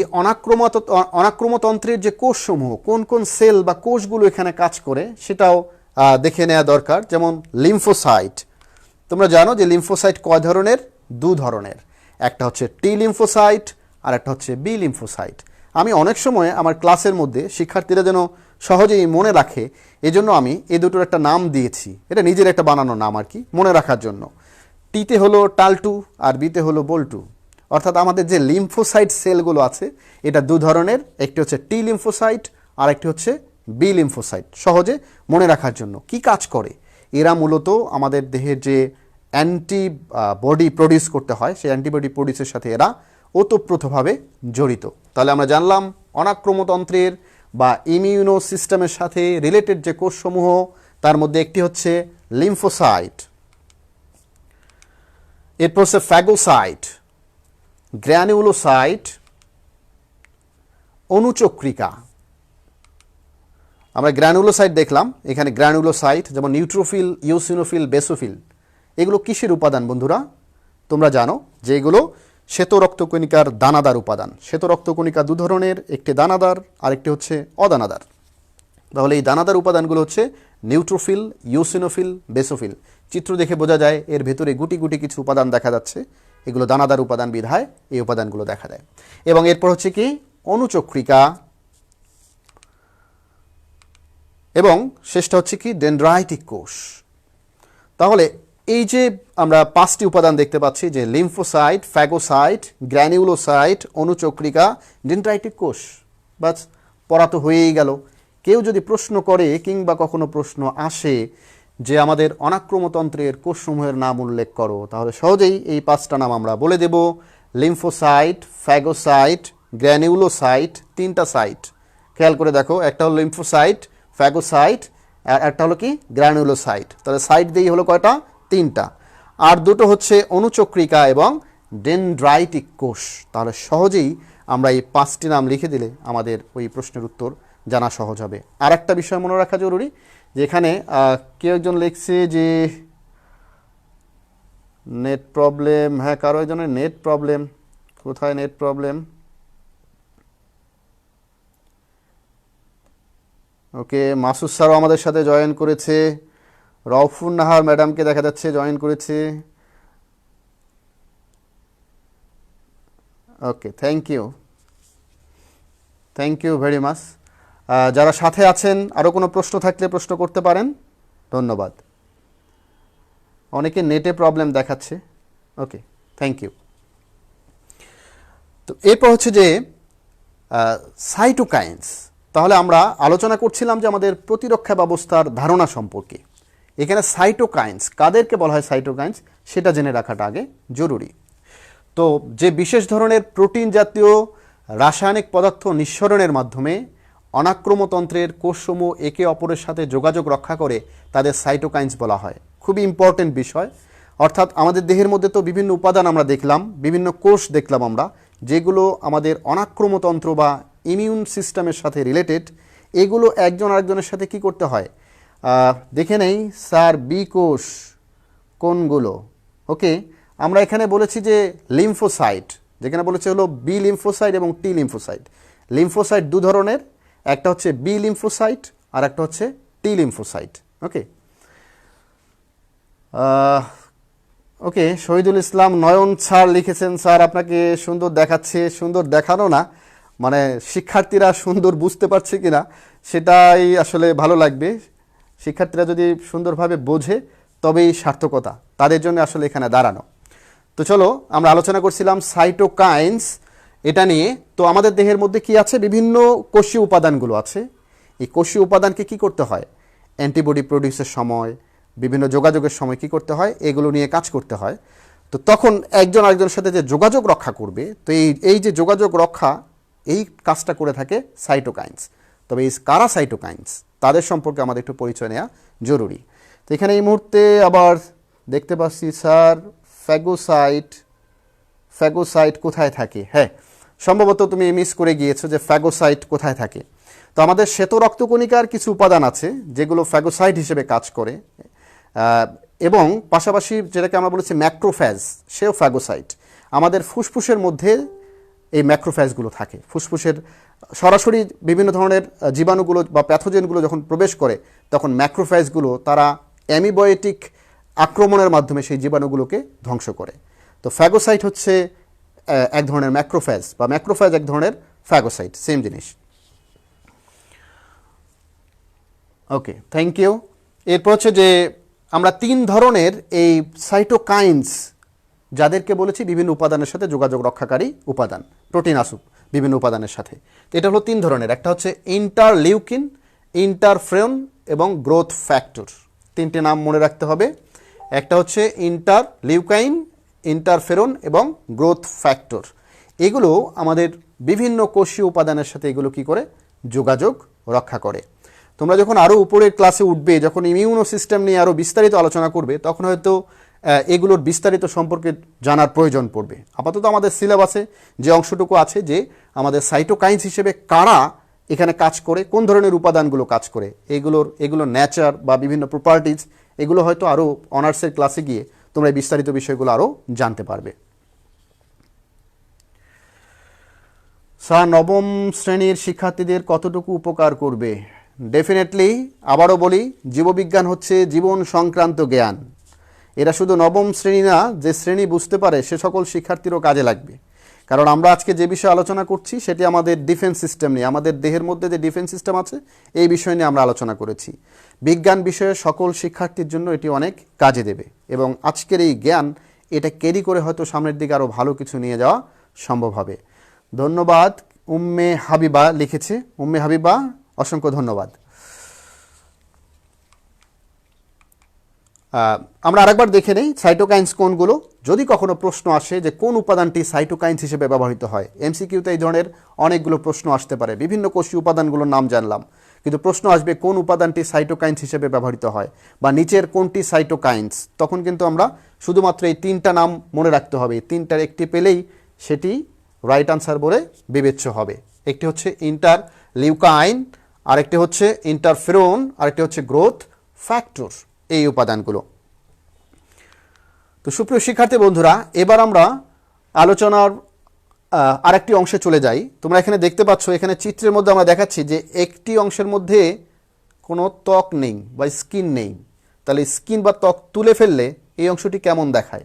অনাক্রমতন্ত্রের যে কোষসমূহ, কোন কোন সেল বা কোষগুলো এখানে কাজ করে সেটাও দেখে নেওয়া দরকার। যেমন লিম্ফোসাইট, তোমরা জানো যে লিম্ফোসাইট কয় ধরনের? 2 ধরনের, একটা হচ্ছে টি লিম্ফোসাইট আর একটা হচ্ছে বি লিম্ফোসাইট। আমি অনেক সময় আমার ক্লাসের মধ্যে শিক্ষার্থীরা যেন সহজেই মনে রাখে এজন্য আমি এই দুটোর একটা নাম দিয়েছি, এটা নিজের একটা বানানো নাম আর কি, মনে রাখার জন্য। টিতে হলো টালটু আর বিতে হলো বল্টু, অর্থাৎ আমাদের যে লিম্ফোসাইট সেলগুলো আছে এটা 2 ধরনের, একটি হচ্ছে টি লিম্ফোসাইট আর একটি হচ্ছে বি লিম্ফোসাইট। সহজে মনে রাখার জন্য কি কাজ করে? এরা মূলত আমাদের দেহের যে অ্যান্টিবডি প্রডিউস করতে হয়, সেই অ্যান্টিবডি প্রডিউসের সাথে এরা ওতপ্রোতভাবে জড়িত। তাহলে আমরা জানলাম অনাক্রমতন্ত্রের বা ইমিউনো সিস্টেমের সাথে রিলেটেড যে কোষসমূহ, তার মধ্যে একটি হচ্ছে লিম্ফোসাইট, এরপর হচ্ছে ফ্যাগোসাইট, গ্র্যানুলোসাইট, অনুচক্রিকা। আমরা গ্র্যানুলোসাইট দেখলাম, এখানে গ্র্যানুলোসাইট যেমন নিউট্রোফিল, ইওসিনোফিল, বেসোফিল, এগুলো কিসের উপাদান বন্ধুরা? তোমরা জানো যে এগুলো শ্বেত রক্তকণিকার দানাদার উপাদান। শ্বেত রক্তকণিকা 2 ধরনের, একটি দানাদার আর একটি হচ্ছে অদানাদার। তাহলে এই দানাদার উপাদানগুলো হচ্ছে নিউট্রোফিল, ইওসিনোফিল, বেসোফিল। চিত্র দেখে বোঝা যায় এর ভেতরে গুটি গুটি কিছু উপাদান দেখা যাচ্ছে, এগুলো দানাদার উপাদান বিধায় এই উপাদানগুলো দেখা দেয়। এবং এরপর হচ্ছে কি অনুচক্রিকা, এবং শেষটা হচ্ছে কি ডেনড্রাইটিক কোষ। তাহলে এই যে আমরা 5টি উপাদান দেখতে পাচ্ছি, যে লিম্ফোসাইট, ফ্যাগোসাইট, গ্র্যানুলোসাইট, অনুচক্রিকা, ডেনড্রাইটিক কোষ, বাস পড়া তো হয়েই গেল। কেউ যদি প্রশ্ন করে কিংবা কখনো প্রশ্ন আসে যে আমাদের অনাক্রমতন্ত্রের কোষসমূহের নাম উল্লেখ করো, তাহলে সহজেই এই 5টা নাম আমরা বলে দেব। লিম্ফোসাইট, ফ্যাগোসাইট, গ্র্যানুলোসাইট, 3টা সাইট, খেয়াল করে দেখো, একটা হলো লিম্ফোসাইট, ফ্যাগোসাইট, আর একটা হলো কি গ্র্যানুলোসাইট। তাহলে সাইট দিয়েই হলো কয়টা? 3টা। আর দুটো হচ্ছে অনুচক্রিকা এবং ডেনড্রাইটিক কোষ। তাহলে সহজেই আমরা এই 5টি নাম লিখে দিলে আমাদের ওই প্রশ্নের উত্তর জানা সহজ হবে। আর একটা বিষয় মনে রাখা জরুরি, যে এখানে কেউ একজন লিখছে যে নেট প্রবলেম। হ্যাঁ, কারো একজনের নেট প্রবলেম। কোথায় নেট প্রবলেম? ওকে, মাসুদ স্যারও আমাদের সাথে জয়েন করেছে। রওফুন নাহার ম্যাডামকে দেখা যাচ্ছে জয়েন করেছে। ওকে, থ্যাংক ইউ ভেরি মাচ। যারা সাথে আছেন, আরও কোনো প্রশ্ন থাকলে প্রশ্ন করতে পারেন। ধন্যবাদ। অনেকে নেটে প্রবলেম দেখাচ্ছে। ওকে, থ্যাংক ইউ। তো এরপর হচ্ছে যে সাইটোকাইন্স। তাহলে আমরা আলোচনা করছিলাম যে আমাদের প্রতিরক্ষা ব্যবস্থার ধারণা সম্পর্কে। এখানে সাইটোকাইন্স কাদেরকে বলা হয়, সাইটোকাইন্স সেটা জেনে রাখাটা আগে জরুরি। তো যে বিশেষ ধরনের প্রোটিন জাতীয় রাসায়নিক পদার্থ নিঃসরণের মাধ্যমে অনাক্রমতন্ত্রের কোষসমূহ একে অপরের সাথে যোগাযোগ রক্ষা করে, তাদের সাইটোকাইন্স বলা হয়। খুবই ইম্পর্টেন্ট বিষয়। অর্থাৎ আমাদের দেহের মধ্যে তো বিভিন্ন উপাদান আমরা দেখলাম, বিভিন্ন কোষ দেখলাম আমরা, যেগুলো আমাদের অনাক্রমতন্ত্র বা ইমিউন সিস্টেমের সাথে রিলেটেড। এগুলো একজন আরেকজনের সাথে কি করতে হয় দেখে নেই। স্যার, বি কোষ কোনগুলো? ওকে, আমরা এখানে বলেছি যে লিম্ফোসাইট, যেখানে বলেছে হলো বি লিম্ফোসাইট এবং টি লিম্ফোসাইট। লিম্ফোসাইট দু ধরনের, একটা হচ্ছে বি লিম্ফোসাইট আর একটা হচ্ছে টি লিম্ফোসাইট। ওকে ওকে, শহীদুল ইসলাম নয়ন স্যার লিখেছেন, স্যার আপনাকে সুন্দর দেখাচ্ছে। সুন্দর দেখানো না, মানে শিক্ষার্থীরা সুন্দর বুঝতে পারছে কিনা সেটাই আসলে ভালো লাগবে। শিক্ষার্থীরা যদি সুন্দরভাবে বোঝে তবেই সার্থকতা, তাদের জন্য আসলে এখানে দাঁড়ানো। তো চলো, আমরা আলোচনা করছিলাম সাইটোকাইন্স এটা নিয়ে। তো আমাদের দেহের মধ্যে কি আছে? বিভিন্ন কোষীয় উপাদানগুলো আছে। এই কোষীয় উপাদানকে কি করতে হয়? অ্যান্টিবডি প্রডিউসের সময়, বিভিন্ন যোগাযোগের সময় কি করতে হয়? এগুলো নিয়ে কাজ করতে হয়। তো তখন একজন আরেকজনের সাথে যে যোগাযোগ রক্ষা করবে, তো এই যে যোগাযোগ রক্ষা, এই কাজটা করে থাকে সাইটোকাইন্স। তবে এই কারা সাইটোকাইন্স, তাদের সম্পর্কে আমাদের একটু পরিচয় নেওয়া জরুরি। তো এখানে এই মুহূর্তে আবার দেখতে পাচ্ছি স্যার ফ্যাগোসাইট কোথায় থাকে? হ্যাঁ, সম্ভবত তুমি মিস করে গিয়েছো যে ফ্যাগোসাইট কোথায় থাকে। তো আমাদের শ্বেত রক্তকণিকার কিছু উপাদান আছে যেগুলো ফ্যাগোসাইট হিসেবে কাজ করে, এবং পাশাপাশি যেটাকে আমরা বলেছি ম্যাক্রোফ্যাজ, সেও ফ্যাগোসাইট। আমাদের ফুসফুসের মধ্যে এই ম্যাক্রোফ্যাজগুলো থাকে। ফুসফুসের সরাসরি বিভিন্ন ধরনের জীবাণুগুলো বা প্যাথোজেনগুলো যখন প্রবেশ করে, তখন ম্যাক্রোফ্যাজগুলো তারা অ্যামিবয়েটিক আক্রমণের মাধ্যমে সেই জীবাণুগুলোকে ধ্বংস করে। তো ফ্যাগোসাইট হচ্ছে এক ধরনের ম্যাক্রোফ্যাজ, বা ম্যাক্রোফ্যাজ এক ধরনের ফ্যাগোসাইট, সেম জিনিস। ওকে, থ্যাংক ইউ। এরপর হচ্ছে যে আমরা 3 ধরনের এই সাইটোকাইন্স, যাদেরকে বলেছি বিভিন্ন উপাদানের সাথে যোগাযোগ রক্ষাকারী উপাদান, প্রোটিন আসুক বিভিন্ন উপাদানের সাথে। এটা হলো 3 ধরনের। একটা হচ্ছে ইন্টারলিউকিন, ইন্টারফেরন এবং গ্রোথ ফ্যাক্টর। 3টে নাম মনে রাখতে হবে। একটা হচ্ছে ইন্টারলিউকাইন, ইন্টারফেরন এবং গ্রোথ ফ্যাক্টর। এগুলো আমাদের বিভিন্ন কোষীয় উপাদানের সাথে এগুলো কি করে? যোগাযোগ রক্ষা করে। তোমরা যখন আরও উপরের ক্লাসে উঠবে, যখন ইমিউনো সিস্টেম নিয়ে আরও বিস্তারিত আলোচনা করবে, তখন হয়তো এগুলোর বিস্তারিত সম্পর্কে জানার প্রয়োজন পড়বে। আপাতত আমাদের সিলেবাসে যে অংশটুকু আছে, যে আমাদের সাইটোকাইন্স হিসেবে কারা এখানে কাজ করে, কোন ধরনের উপাদানগুলো কাজ করে, এগুলোর ন্যাচার বা বিভিন্ন প্রপার্টিজ, এগুলো হয়তো আরও অনার্সের ক্লাসে গিয়ে তোমরা এই বিস্তারিত বিষয়গুলো আরও জানতে পারবে। স্যার, 9ম শ্রেণীর শিক্ষার্থীদের কতটুকু উপকার করবে? ডেফিনেটলি, আবারও বলি, জীববিজ্ঞান হচ্ছে জীবন সংক্রান্ত জ্ঞান। এরা শুধু 9ম শ্রেণী না, যে শ্রেণী বুঝতে পারে সে সকল শিক্ষার্থীরও কাজে লাগবে। কারণ আমরা আজকে যে বিষয়ে আলোচনা করছি সেটি আমাদের ডিফেন্স সিস্টেম নিয়ে, আমাদের দেহের মধ্যে যে ডিফেন্স সিস্টেম আছে এই বিষয় নিয়ে আমরা আলোচনা করেছি। বিজ্ঞান বিষয়ে সকল শিক্ষার্থীর জন্য এটি অনেক কাজে দেবে, এবং আজকের এই জ্ঞান এটা ক্যারি করে হয়তো সামনের দিকে আরও ভালো কিছু নিয়ে যাওয়া সম্ভব হবে। ধন্যবাদ। উম্মে হাবিবা লিখেছে। উম্মে হাবিবা, অসংখ্য ধন্যবাদ। আমরা আরেকবার দেখে নেই সাইটোকাইন্স কোনগুলো। যদি কখনো প্রশ্ন আসে যে কোন উপাদানটি সাইটোকাইন্স হিসেবে ব্যবহৃত হয়, এমসিকিউতে এই ধরনের অনেকগুলো প্রশ্ন আসতে পারে। বিভিন্ন কোষীয় উপাদানগুলোর নাম জানলাম, কিন্তু প্রশ্ন আসবে কোন উপাদানটি সাইটোকাইন্স হিসেবে ব্যবহৃত হয় বা নিচের কোনটি সাইটোকাইন্স, তখন কিন্তু আমরা শুধুমাত্র এই তিনটা নাম মনে রাখতে হবে। এই তিনটার একটি পেলেই সেটি রাইট আনসার বলে বিবেচ্য হবে। একটি হচ্ছে ইন্টারলিউকাইন, আরেকটি হচ্ছে ইন্টারফেরন, আরেকটি হচ্ছে গ্রোথ ফ্যাক্টর, এই উপাদানগুলো। তো সুপ্রিয় শিক্ষার্থী বন্ধুরা, এবার আমরা আলোচনার আরেকটি অংশে চলে যাই। তোমরা এখানে দেখতে পাচ্ছ, এখানে চিত্রের মধ্যে আমরা দেখাচ্ছি যে একটি অংশের মধ্যে কোনো ত্বক নেই বা স্কিন নেই। তাহলে স্কিন বা ত্বক তুলে ফেললে এই অংশটি কেমন দেখায়?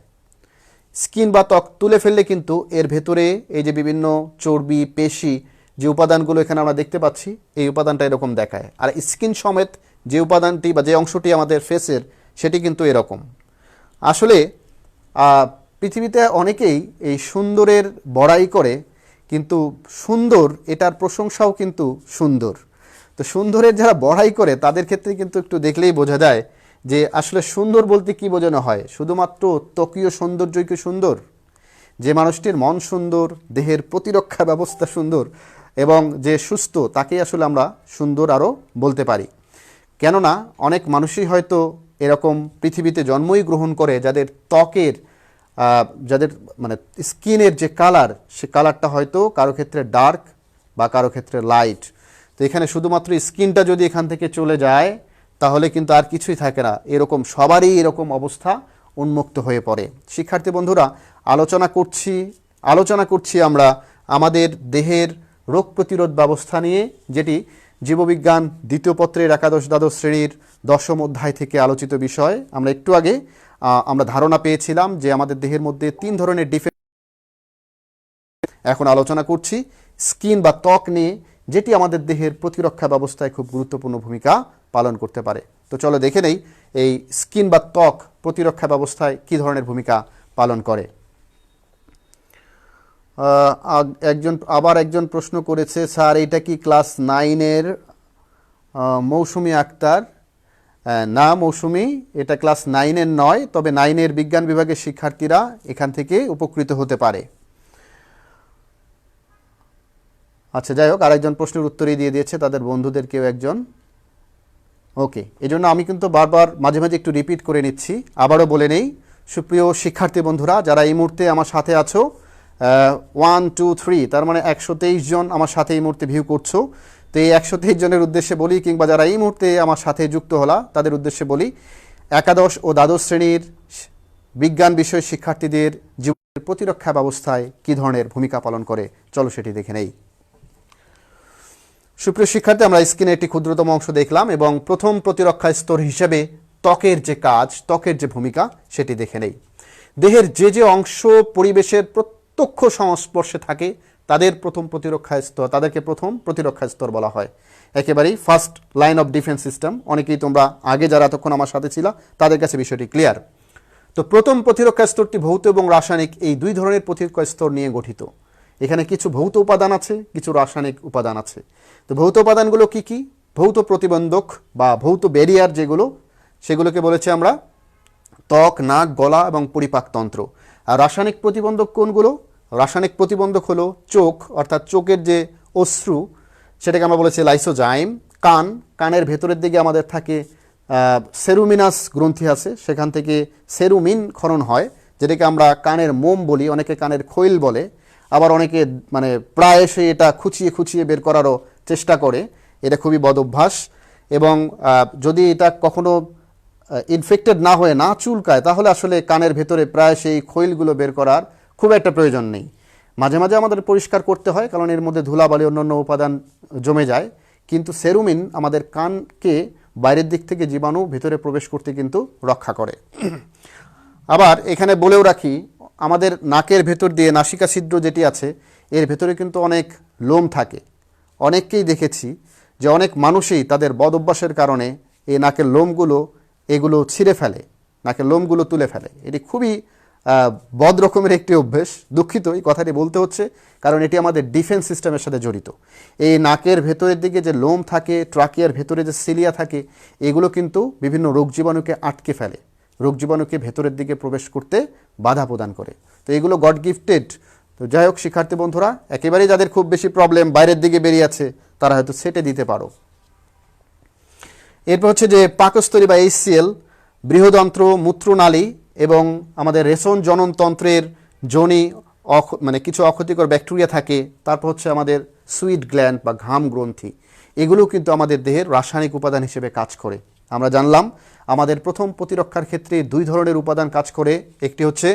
স্কিন বা ত্বক তুলে ফেললে কিন্তু এর ভেতরে এই যে বিভিন্ন চর্বি, পেশি, যে উপাদানগুলো এখানে আমরা দেখতে পাচ্ছি, এই উপাদানটা এরকম দেখায়। আর স্কিন সমেত যে উপাদানটি বা যে অংশটি আমাদের ফেসের, সেটি কিন্তু এরকম। আসলে পৃথিবীতে অনেকেই এই সুন্দরের বড়াই করে, কিন্তু সুন্দর এটার প্রশংসাও কিন্তু সুন্দর। তো সুন্দরের যারা বড়াই করে তাদের ক্ষেত্রে কিন্তু একটু দেখলেই বোঝা যায় যে আসলে সুন্দর বলতে কি বোঝানো হয়। শুধুমাত্র ত্বকীয় সৌন্দর্যই কি সুন্দর? যে মানুষটির মন সুন্দর, দেহের প্রতিরক্ষা ব্যবস্থা সুন্দর এবং যে সুস্থ, তাকেই আসলে আমরা সুন্দর আরও বলতে পারি। কেননা অনেক মানুষই হয়তো এরকম পৃথিবীতে জন্মই গ্রহণ করে যাদের ত্বকের যাদের মানে স্কিনের যে কালার, সে কালারটা হয়তো কারো ক্ষেত্রে ডার্ক বা কারো ক্ষেত্রে লাইট। তো এখানে শুধুমাত্র স্কিনটা যদি এখান থেকে চলে যায় তাহলে কিন্তু আর কিছুই থাকে না। এরকম সবারই এরকম অবস্থা উন্মুক্ত হয়ে পড়ে। শিক্ষার্থী বন্ধুরা, আলোচনা করছি আমরা আমাদের দেহের রোগ প্রতিরোধ ব্যবস্থা নিয়ে, যেটি জীববিজ্ঞান দ্বিতীয় পত্রের একাদশ দ্বাদশ শ্রেণীর 10ম অধ্যায় থেকে আলোচিত বিষয়। আমরা একটু আগে আমরা ধারণা পেয়েছিলাম যে আমাদের দেহের মধ্যে 3 ধরনের ডিফেন্স। এখন আলোচনা করছি স্কিন বা ত্বক নিয়ে, যেটি আমাদের দেহের প্রতিরক্ষা ব্যবস্থায় খুব গুরুত্বপূর্ণ ভূমিকা পালন করতে পারে। তো চলো দেখে নেই এই স্কিন বা ত্বক প্রতিরক্ষা ব্যবস্থায় কী ধরনের ভূমিকা পালন করে। একজন প্রশ্ন করেছে, স্যার এটা কি ক্লাস 9-এর মৌসুমী আক্তার? না মৌসুমী, এটা ক্লাস 9-এর নয়, তবে 9-এর বিজ্ঞান বিভাগের শিক্ষার্থীরা এখান থেকে উপকৃত হতে পারে। আচ্ছা, যাই হোক, আরেকজন প্রশ্নের উত্তরই দিয়ে দিয়েছে তাদের বন্ধুদের কেউ একজন। ওকে, এই জন্য আমি কিন্তু বারবার মাঝে মাঝে একটু রিপিট করে নিচ্ছি। আবারও বলে নেই, সুপ্রিয় শিক্ষার্থী বন্ধুরা যারা এই মুহূর্তে আমার সাথে আছো, 1 2 3, তার মানে 123 জন আমার সাথে এই মুহূর্তে ভিউ করছো। তো এই 123 জনের উদ্দেশ্যে বলি, কিংবা যারা এই মুহূর্তে আমার সাথে যুক্ত হলা তাদের উদ্দেশ্যে বলি, একাদশ ও দ্বাদশ শ্রেণীর বিজ্ঞান বিষয় শিক্ষার্থীদের জীবনের প্রতিরক্ষা ব্যবস্থায় কী ধরনের ভূমিকা পালন করে, চলো সেটি দেখে নেই। সুপ্রিয় শিক্ষার্থী, আমরা স্কিনের একটি ক্ষুদ্রতম অংশ দেখলাম এবং প্রথম প্রতিরক্ষা স্তর হিসেবে ত্বকের যে কাজ, ত্বকের যে ভূমিকা, সেটি দেখে নেই। দেহের যে যে অংশ পরিবেশের প্রত্যক্ষ সংস্পর্শে থাকে তাদেরকে প্রথম প্রতিরক্ষা স্তর বলা হয়। একেবারেই first line of defence system. অনেকেই তোমরা আগে যারা এতক্ষণ আমার সাথে ছিল তাদের কাছে বিষয়টি ক্লিয়ার। তো প্রথম প্রতিরক্ষা স্তরটি ভৌত এবং রাসায়নিক, এই 2 ধরনের প্রতিরক্ষা স্তর নিয়ে গঠিত। এখানে কিছু ভৌত উপাদান আছে, কিছু রাসায়নিক উপাদান আছে। তো ভৌত উপাদানগুলো কি কি? ভৌত প্রতিবন্ধক বা ভৌত ব্যারিয়ার যেগুলো, সেগুলোকে বলেছি আমরা ত্বক, নাক, গলা এবং পরিপাকতন্ত্র। আর রাসায়নিক প্রতিবন্ধক কোনগুলো? রাসায়নিক প্রতিবন্ধক হলো চোখ, অর্থাৎ চোখের যে অশ্রু, সেটাকে আমরা বলেছি লাইসোজাইম। কানের ভেতরের দিকে আমাদের থাকে সেরুমিনাস গ্রন্থি আছে, সেখান থেকে সেরুমিন ক্ষরণ হয়, যেটাকে আমরা কানের মোম বলি, অনেকে কানের খৈল বলে, আবার অনেকে মানে প্রায়শই এটা খুঁচিয়ে খুঁচিয়ে বের করারও চেষ্টা করে। এটা খুবই বদ অভ্যাস এবং যদি এটা কখনো ইনফেক্টেড না হয়ে না চুলকায়, তাহলে আসলে কানের ভেতরে প্রায় সেই খৈলগুলো বের করার খুব একটা প্রয়োজন নেই। মাঝে মাঝে আমাদের পরিষ্কার করতে হয়, কারণ এর মধ্যে ধুলাবালি অন্যান্য উপাদান জমে যায়। কিন্তু সেরুমিন আমাদের কানকে বাইরের দিক থেকে জীবাণু ভেতরে প্রবেশ করতে কিন্তু রক্ষা করে। আবার এখানে বলেও রাখি, আমাদের নাকের ভেতর দিয়ে নাসিকা ছিদ্র যেটি আছে, এর ভেতরে কিন্তু অনেক লোম থাকে। অনেককেই দেখেছি যে অনেক মানুষই তাদের বদ অভ্যাসের কারণে এই নাকের লোমগুলো এগুলো ছিঁড়ে ফেলে, নাকের লোমগুলো তুলে ফেলে। এটি খুবই বদ রকমের একটি অভ্যেস। দুঃখিত এই কথাটি বলতে হচ্ছে, কারণ এটি আমাদের ডিফেন্স সিস্টেমের সাথে জড়িত। এই নাকের ভেতরের দিকে যে লোম থাকে, ট্রাকিয়ার ভেতরে যে সিলিয়া থাকে, এগুলো কিন্তু বিভিন্ন রোগ জীবাণুকে আটকে ফেলে। রোগ জীবাণুকে ভেতরের দিকে প্রবেশ করতে বাধা প্রদান করে। তো এগুলো গড গিফটেড। তো যাই হোক শিক্ষার্থী বন্ধুরা, একেবারেই যাদের খুব বেশি প্রবলেম বাইরের দিকে বেরিয়ে আছে তারা হয়তো সেটে দিতে পারো। এরপর হচ্ছে যে পাকস্থলী বা HCl, বৃহদন্ত্র, মূত্রনালী এবং আমাদের রেচন জননতন্ত্রের যোনি মানে কিছু অক্ষতিকর ব্যাকটেরিয়া থাকে। তারপর হচ্ছে আমাদের সুইট গ্ল্যান্ড বা ঘাম গ্রন্থি, এগুলো কিন্তু আমাদের দেহের রাসায়নিক উপাদান হিসেবে কাজ করে। আমরা জানলাম আমাদের প্রথম প্রতিরক্ষার ক্ষেত্রে দুই ধরনের উপাদান কাজ করে, একটি হচ্ছে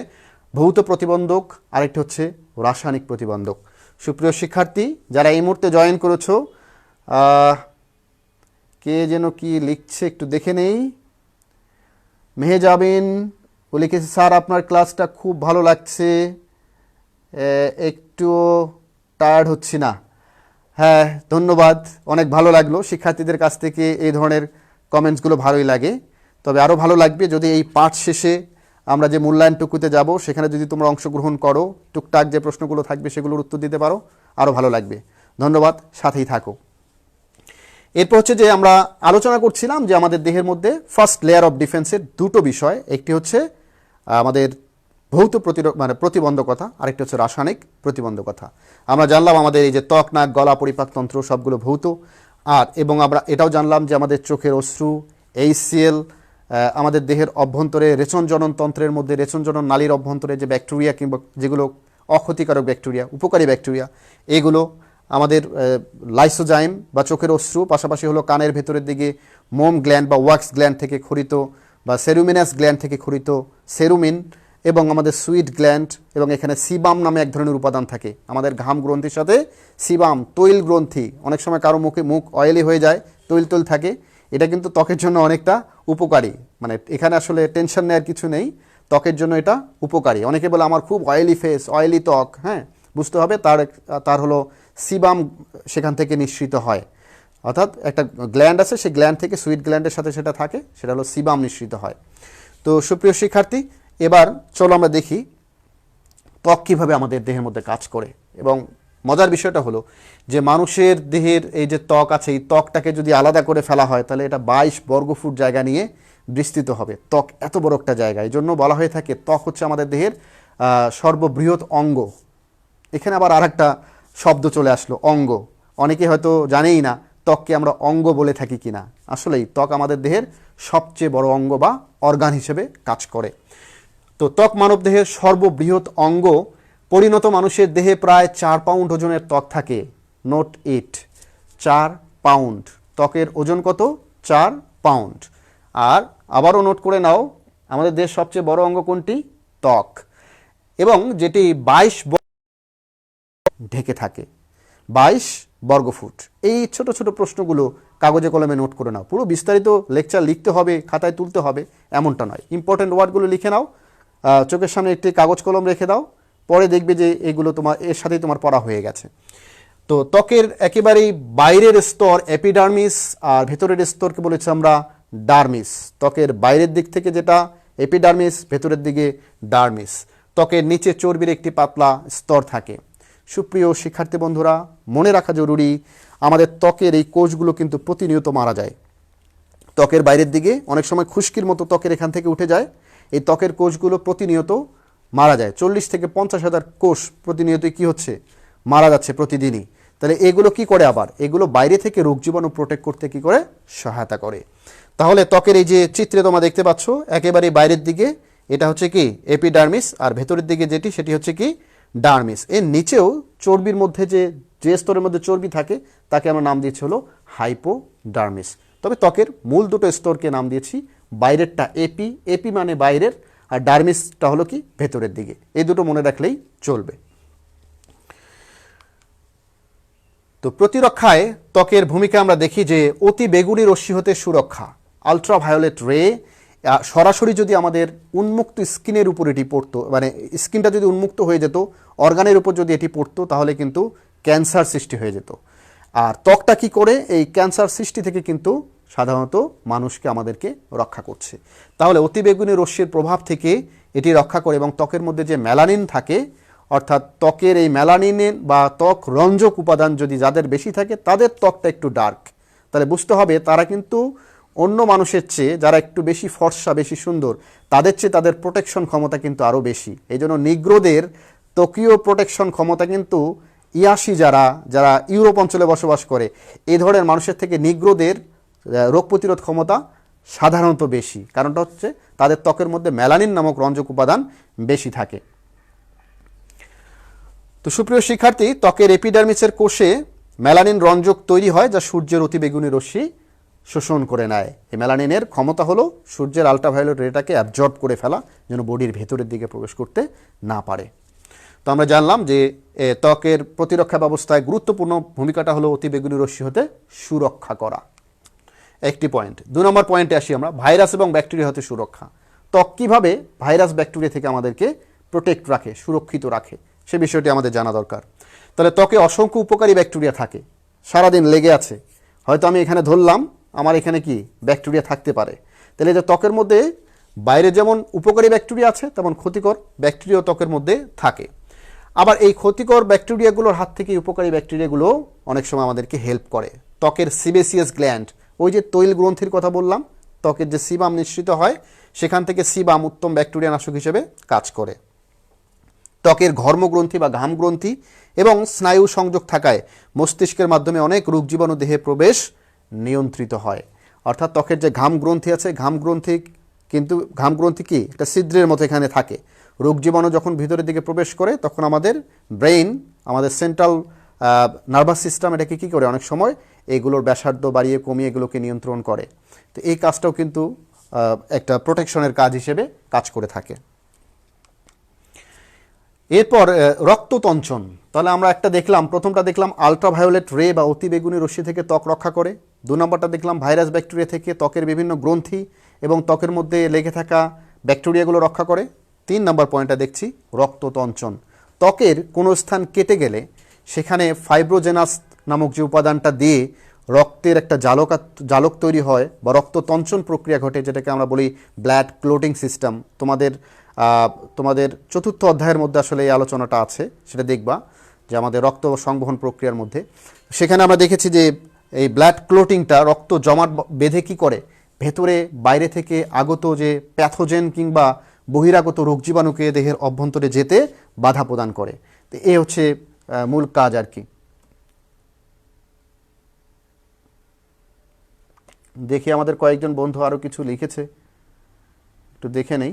ভৌত প্রতিবন্ধক, আরেকটি হচ্ছে রাসায়নিক প্রতিবন্ধক। সুপ্রিয় শিক্ষার্থী যারা এই মুহূর্তে জয়েন করেছো, কে যেন কি লিখছে একটু দেখে নেই। মেহেজাবিন ও লিখেছে স্যার আপনার ক্লাসটা খুব ভালো লাগছে, একটু টায়ার্ড হচ্ছি না। হ্যাঁ ধন্যবাদ, অনেক ভালো লাগলো। শিক্ষার্থীদের কাছ থেকে এই ধরনের কমেন্টসগুলো ভালোই লাগে, তবে আরও ভালো লাগবে যদি এই পাঠ শেষে আমরা যে মূল্যায়নটুকুতে যাব সেখানে যদি তোমরা অংশগ্রহণ করো, টুকটাক যে প্রশ্নগুলো থাকবে সেগুলোর উত্তর দিতে পারো, আরও ভালো লাগবে। ধন্যবাদ, সাথেই থাকো। এরপর হচ্ছে যে আমরা আলোচনা করছিলাম যে আমাদের দেহের মধ্যে ফার্স্ট লেয়ার অফ ডিফেন্সের দুটো বিষয়, একটি হচ্ছে আমাদের ভৌত প্রতিবন্ধকতা, আরেকটি হচ্ছে রাসায়নিক প্রতিবন্ধকতা। আমরা জানলাম আমাদের এই যে ত্বক, নাক, গলা, পরিপাকতন্ত্র সবগুলো ভৌত, এবং আমরা এটাও জানলাম যে আমাদের চোখের অশ্রু, HCl, আমাদের দেহের অভ্যন্তরে রেচন জননতন্ত্রের মধ্যে রেচন জনন নালীর অভ্যন্তরে যে ব্যাকটেরিয়া কিংবা যেগুলো অক্ষতিকারক ব্যাকটেরিয়া, উপকারী ব্যাকটেরিয়া, এগুলো আমাদের লাইসোজাইম বা চোখের অশ্রু, পাশাপাশি হলো কানের ভেতরের দিকে মোম গ্ল্যান্ড বা ওয়াক্স গ্ল্যান্ড থেকে খরিত বা সেরুমিনাস গ্ল্যান্ড থেকে খরিত সেরুমিন, এবং আমাদের সুইট গ্ল্যান্ড, এবং এখানে সিবাম নামে এক ধরনের উপাদান থাকে। আমাদের ঘাম গ্রন্থির সাথে সিবাম, তৈল গ্রন্থি, অনেক সময় কারো মুখ অয়েলি হয়ে যায়, তৈল থাকে, এটা কিন্তু ত্বকের জন্য অনেকটা উপকারী। মানে এখানে আসলে টেনশন নেওয়ার কিছু নেই, ত্বকের জন্য এটা উপকারী। অনেকে বলে আমার খুব অয়েলি ফেস, অয়েলি ত্বক, হ্যাঁ বুঝতে হবে তার হলো সিবাম সেখান থেকে নিঃসৃত হয়, অর্থাৎ একটা গ্ল্যান্ড আছে, সেই গ্ল্যান্ড থেকে সুইট গ্ল্যান্ডের সাথে সেটা থাকে, সেটা হলো সিবাম নিঃসৃত হয়। তো সুপ্রিয় শিক্ষার্থী, এবার চলো আমরা দেখি ত্বক কীভাবে আমাদের দেহের মধ্যে কাজ করে। এবং মজার বিষয়টা হলো যে মানুষের দেহের এই যে ত্বক আছে, এই ত্বকটাকে যদি আলাদা করে ফেলা হয় তাহলে এটা 22 বর্গফুট জায়গা নিয়ে বিস্তৃত হবে। ত্বক এত বড় একটা জায়গা, এই জন্য বলা হয়ে থাকে ত্বক হচ্ছে আমাদের দেহের সর্ববৃহৎ অঙ্গ। এখানে আবার আরেকটা শব্দ চলে আসলো, অঙ্গ। অনেকে হয়তো জানেই না ত্বককে আমরা অঙ্গ বলে থাকি কিনা। আসলেই ত্বক আমাদের দেহের সবচেয়ে বড় অঙ্গ বা অর্গান হিসেবে কাজ করে। তো ত্বক মানব দেহের সর্ববৃহৎ অঙ্গ। পরিণত মানুষের দেহে প্রায় 4 পাউন্ড ওজনের ত্বক থাকে। নোট ইট, 4 পাউন্ড। ত্বকের ওজন কত? 4 পাউন্ড। আর আবারও নোট করে নাও, আমাদের দেহের সবচেয়ে বড় অঙ্গ কোনটি? ত্বক, এবং যেটি 22 ঢেকে থাকে, 22 বর্গফুট। এই ছোট ছোট প্রশ্নগুলো কাগজে কলমে নোট করে নাও। পুরো বিস্তারিত লেকচার লিখতে হবে, খাতায় তুলতে হবে এমনটা নয়। ইম্পর্টেন্ট ওয়ার্ডগুলো লিখে নাও, চোখের সামনে একটি কাগজ কলম রেখে দাও, পরে দেখবে যে এগুলো তোমার এর সাথেই তোমার পড়া হয়ে গেছে। তো ত্বকের একেবারেই বাইরের স্তর এপিডার্মিস, আর ভেতরের স্তরকে বলেছি আমরা ডার্মিস। ত্বকের বাইরের দিক থেকে যেটা এপিডার্মিস, ভেতরের দিকে ডার্মিস। ত্বকের নিচে চর্বির একটি পাতলা স্তর থাকে। সুপ্রিয় শিক্ষার্থী বন্ধুরা, মনে রাখা জরুরি আমাদের ত্বকের এই কোষগুলো কিন্তু প্রতিনিয়ত মারা যায়। ত্বকের বাইরের দিকে অনেক সময় খুশকির মতো ত্বকের এখান থেকে উঠে যায়, এই ত্বকের কোষগুলো প্রতিনিয়ত মারা যায়। 40 থেকে 50,000 কোষ প্রতিনিয়তই কী হচ্ছে? মারা যাচ্ছে প্রতিদিনই। তাহলে এগুলো কি করে? আবার এগুলো বাইরে থেকে রোগ জীবাণু প্রোটেক্ট করতে কি করে? সহায়তা করে। তাহলে ত্বকের এই যে চিত্রে তোমরা দেখতে পাচ্ছ, একেবারে বাইরের দিকে এটা হচ্ছে কি এপিডার্মিস, আর ভেতরের দিকে যেটি সেটি হচ্ছে কি ডার্মিস। এর নিচেও চর্বির মধ্যে যে স্তরের মধ্যে চর্বি থাকে তাকে আমরা নাম দিয়েছি হলো হাইপোডার্মিস। তবে ত্বকের মূল দুটো স্তরকে নাম দিয়েছি, বাইরেরটা এপি মানে বাইরের, আর ডার্মিসটা হলো কি ভেতরের দিকে। এই দুটো মনে রাখলেই চলবে। তো প্রতিরক্ষায় ত্বকের ভূমিকা আমরা দেখি যে অতি বেগুনি রশ্মি হতে সুরক্ষা, আলট্রাভায়োলেট রে। সরাসরি যদি আমাদের উন্মুক্ত স্কিনের উপর এটি পড়তো, মানে স্কিনটা যদি উন্মুক্ত হয়ে যেত, অর্গানের উপর যদি এটি পড়তো, তাহলে কিন্তু ক্যান্সার সৃষ্টি হয়ে যেত। আর ত্বকটা কি করে? এই ক্যান্সার সৃষ্টি থেকে কিন্তু সাধারণত মানুষকে আমাদেরকে রক্ষা করছে। তাহলে অতিবেগুনি রশ্মির প্রভাব থেকে এটি রক্ষা করে। এবং ত্বকের মধ্যে যে মেলানিন থাকে, অর্থাৎ ত্বকের এই মেলানিনের বা ত্বক রঞ্জক উপাদান যদি যাদের বেশি থাকে, তাদের ত্বকটা একটু ডার্ক। তাহলে বুঝতে হবে তারা কিন্তু অন্য মানুষের চেয়ে যারা একটু বেশি ফর্সা, বেশি সুন্দর, তাদের চেয়ে তাদের প্রোটেকশন ক্ষমতা কিন্তু আরও বেশি। এই জন্য নিগ্রোদের ত্বকীয় প্রোটেকশন ক্ষমতা কিন্তু ইয়াসি যারা যারা ইউরোপ অঞ্চলে বসবাস করে এই ধরনের মানুষের থেকে নিগ্রোদের রোগ প্রতিরোধ ক্ষমতা সাধারণত বেশি। কারণটা হচ্ছে তাদের ত্বকের মধ্যে মেলানিন নামক রঞ্জক উপাদান বেশি থাকে। তো সুপ্রিয় শিক্ষার্থী, ত্বকের এপিডার্মিসের কোষে মেলানিন রঞ্জক তৈরি হয় যা সূর্যের অতিবেগুনি রশ্মি শোষণ করে নেয়। এই মেলানিনের ক্ষমতা হলো সূর্যের আলট্রাভায়োলেট রেটাকে অ্যাবজর্ব করে ফেলা, যেন বডির ভেতরের দিকে প্রবেশ করতে না পারে। তো আমরা জানলাম যে ত্বকের প্রতিরক্ষা ব্যবস্থায় গুরুত্বপূর্ণ ভূমিকাটা হলো অতিবেগুনি রশ্মি হতে সুরক্ষা করা, একটি পয়েন্ট। 2 নম্বর পয়েন্টে আসি আমরা, ভাইরাস এবং ব্যাকটেরিয়া হতে সুরক্ষা। ত্বক কীভাবে ভাইরাস ব্যাকটেরিয়া থেকে আমাদেরকে প্রোটেক্ট রাখে, সুরক্ষিত রাখে, সে বিষয়টি আমাদের জানা দরকার। তাহলে ত্বকে অসংখ্য উপকারী ব্যাকটেরিয়া থাকে, সারাদিন লেগে আছে। হয়তো আমি এখানে ধরলাম, আমার এখানে কি ব্যাকটেরিয়া থাকতে পারে। তাহলে যে ত্বকের মধ্যে বাইরে যেমন উপকারী ব্যাকটেরিয়া আছে, তেমন ক্ষতিকর ব্যাকটেরিয়াও ত্বকের মধ্যে থাকে। আবার এই ক্ষতিকর ব্যাকটেরিয়াগুলোর হাত থেকে উপকারী ব্যাকটেরিয়াগুলো অনেক সময় আমাদেরকে হেল্প করে। ত্বকের সিবেসিয়াস গ্ল্যান্ড, ওই যে তৈল গ্রন্থির কথা বললাম, ত্বকের যে সিবাম নিঃসৃত হয় সেখান থেকে সিবাম উত্তম ব্যাকটেরিয়া নাশক হিসেবে কাজ করে। ত্বকের ঘর্মগ্রন্থি বা ঘাম গ্রন্থি এবং স্নায়ু সংযোগ থাকায় মস্তিষ্কের মাধ্যমে অনেক রোগ জীবাণু দেহে প্রবেশ নিয়ন্ত্রিত হয়। অর্থাৎ ত্বকের যে ঘাম গ্রন্থি আছে, ঘাম গ্রন্থি কি একটা ছিদ্রের মতো এখানে থাকে। রোগ জীবাণু যখন ভিতরের দিকে প্রবেশ করে তখন আমাদের ব্রেইন, আমাদের সেন্ট্রাল নার্ভাস সিস্টেম এটাকে কী করে, অনেক সময় এগুলোর ব্যাসার্ধ বাড়িয়ে কমিয়ে এগুলোকে নিয়ন্ত্রণ করে। তো এই কাজটাও কিন্তু একটা প্রোটেকশনের কাজ হিসেবে কাজ করে থাকে। এরপর রক্ততঞ্চন। তাহলে আমরা একটা দেখলাম, প্রথমটা দেখলাম আলট্রাভায়োলেট রে বা অতিবেগুনি রশ্মি থেকে ত্বক রক্ষা করে। 2 নম্বরটা দেখলাম ভাইরাস ব্যাকটেরিয়া থেকে ত্বকের বিভিন্ন গ্রন্থি এবং ত্বকের মধ্যে লেগে থাকা ব্যাকটেরিয়াগুলো রক্ষা করে। 3 নম্বর পয়েন্টটা দেখছি রক্ততঞ্চন। ত্বকের কোনো স্থান কেটে গেলে সেখানে ফাইব্রোজেনাস নামক যে উপাদানটা দিয়ে রক্তের একটা জালক তৈরি হয় বা রক্ততঞ্চন প্রক্রিয়া ঘটে, যেটাকে আমরা বলি ব্লাড ক্লোটিং সিস্টেম। তোমাদের 4র্থ অধ্যায়ের মধ্যে আসলে এই আলোচনাটা আছে, সেটা দেখবা যে আমাদের রক্ত সংবহন প্রক্রিয়ার মধ্যে। সেখানে আমরা দেখেছি যে এই ব্লাড ক্লোটিংটা রক্ত জমাট বেঁধে কি করে, ভেতরে বাইরে থেকে আগত যে প্যাথোজেন কিংবা বহিরাগত রোগ জীবাণুকে দেহের অভ্যন্তরে যেতে বাধা প্রদান করে। তো এই হচ্ছে মূল কাজ আর কি। দেখি আমাদের কয়েকজন বন্ধু আরও কিছু লিখেছে, একটু দেখে নেই।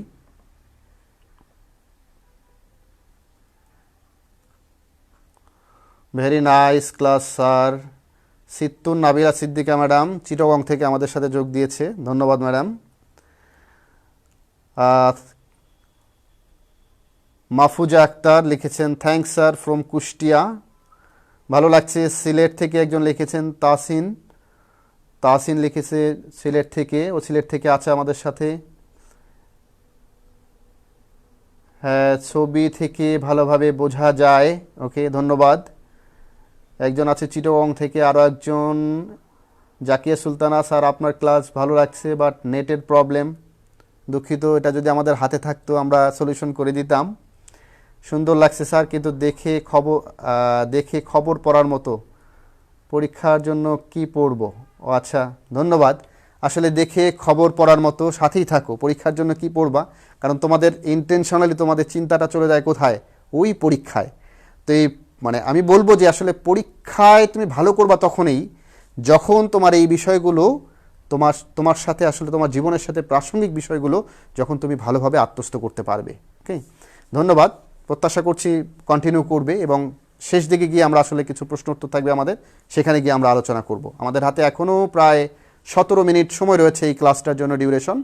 Very nice class sir. সিত্তুন নাবিলা সিদ্দিকা ম্যাডাম চিটাগং থেকে আমাদের সাথে যোগ দিয়েছে, ধন্যবাদ ম্যাডাম। মাহফুজা আক্তার লিখেছেন থ্যাংকস স্যার ফ্রম কুষ্টিয়া, ভালো লাগছে। সিলেট থেকে একজন লিখেছেন তাসিন লিখেছে সিলেট থেকে, ও সিলেট থেকে আছে আমাদের সাথে। হ্যাঁ, ছবি থেকে ভালোভাবে বোঝা যায়, ওকে ধন্যবাদ। একজন আছে চিটাগং থেকে, আরও একজন জাকিয়া সুলতানা স্যার আপনার ক্লাস ভালো লাগছে বাট নেটের প্রবলেম, দুঃখিত, এটা যদি আমাদের হাতে থাকতো আমরা সলিউশন করে দিতাম। সুন্দর লাগছে স্যার, কিন্তু দেখে খবর পড়ার মতো, পরীক্ষার জন্য কি পড়ব? ও আচ্ছা, ধন্যবাদ। আসলে দেখে খবর পড়ার মতো, সাথেই থাকো। পরীক্ষার জন্য কি পড়বা, কারণ তোমাদের ইন্টেনশনালি তোমাদের চিন্তাটা চলে যায় কোথায়, ওই পরীক্ষায়। তো এই আমি বলবো যে আসলে পরীক্ষায় তুমি ভালো করবা তখনই যখন তোমার এই বিষয়গুলো তোমার সাথে আসলে তোমার জীবনের সাথে প্রাসঙ্গিক বিষয়গুলো যখন তুমি ভালোভাবে আত্মস্থ করতে পারবে। ওকে, ধন্যবাদ। প্রত্যাশা করছি কন্টিনিউ করবে এবং শেষ দিকে গিয়ে আমরা আসলে কিছু প্রশ্ন উত্তর থাকবে আমাদের, সেখানে গিয়ে আমরা আলোচনা করব। আমাদের হাতে এখনও প্রায় 17 মিনিট সময় রয়েছে এই ক্লাসটার জন্য ডিউরেশন।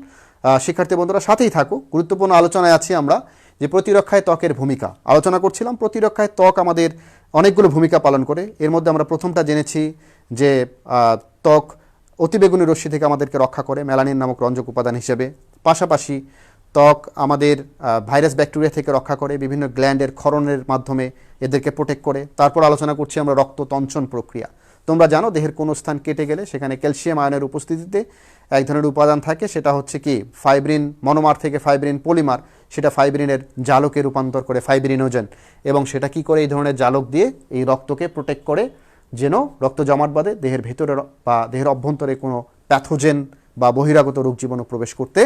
শিক্ষার্থী বন্ধুরা সাথেই থাকো, গুরুত্বপূর্ণ আলোচনায় আছি আমরা। যে প্রতিরক্ষায় ত্বকের ভূমিকা আলোচনা করছিলাম। প্রতিরক্ষায় ত্বক আমাদের অনেকগুলো ভূমিকা পালন করে। এর মধ্যে আমরা প্রথমটা জেনেছি যে ত্বক অতিবেগুনি রশ্মি থেকে আমাদেরকে রক্ষা করে মেলানিন নামক রঞ্জক উপাদান হিসেবে। পাশাপাশি ত্বক আমাদের ভাইরাস ব্যাকটেরিয়া থেকে রক্ষা করে, বিভিন্ন গ্ল্যান্ডের ক্ষরণের মাধ্যমে এদেরকে প্রোটেক্ট করে। তারপর আলোচনা করছি আমরা রক্ততঞ্চন প্রক্রিয়া। তোমরা জানো দেহের কোনো স্থান কেটে গেলে সেখানে ক্যালসিয়াম আয়নের উপস্থিতিতে এক ধরনের উপাদান থাকে, সেটা হচ্ছে কি ফাইব্রিন মনোমার থেকে ফাইব্রিন পলিমার, সেটা ফাইব্রিনের জালকে রূপান্তর করে ফাইব্রিনোজেন, এবং সেটা কি করে এই ধরনের জালক দিয়ে এই রক্তকে প্রোটেক্ট করে, যেন রক্ত জমাট বাঁধে দেহের ভেতরে বা দেহের অভ্যন্তরে কোনো প্যাথোজেন বা বহিরাগত রোগ জীবাণু প্রবেশ করতে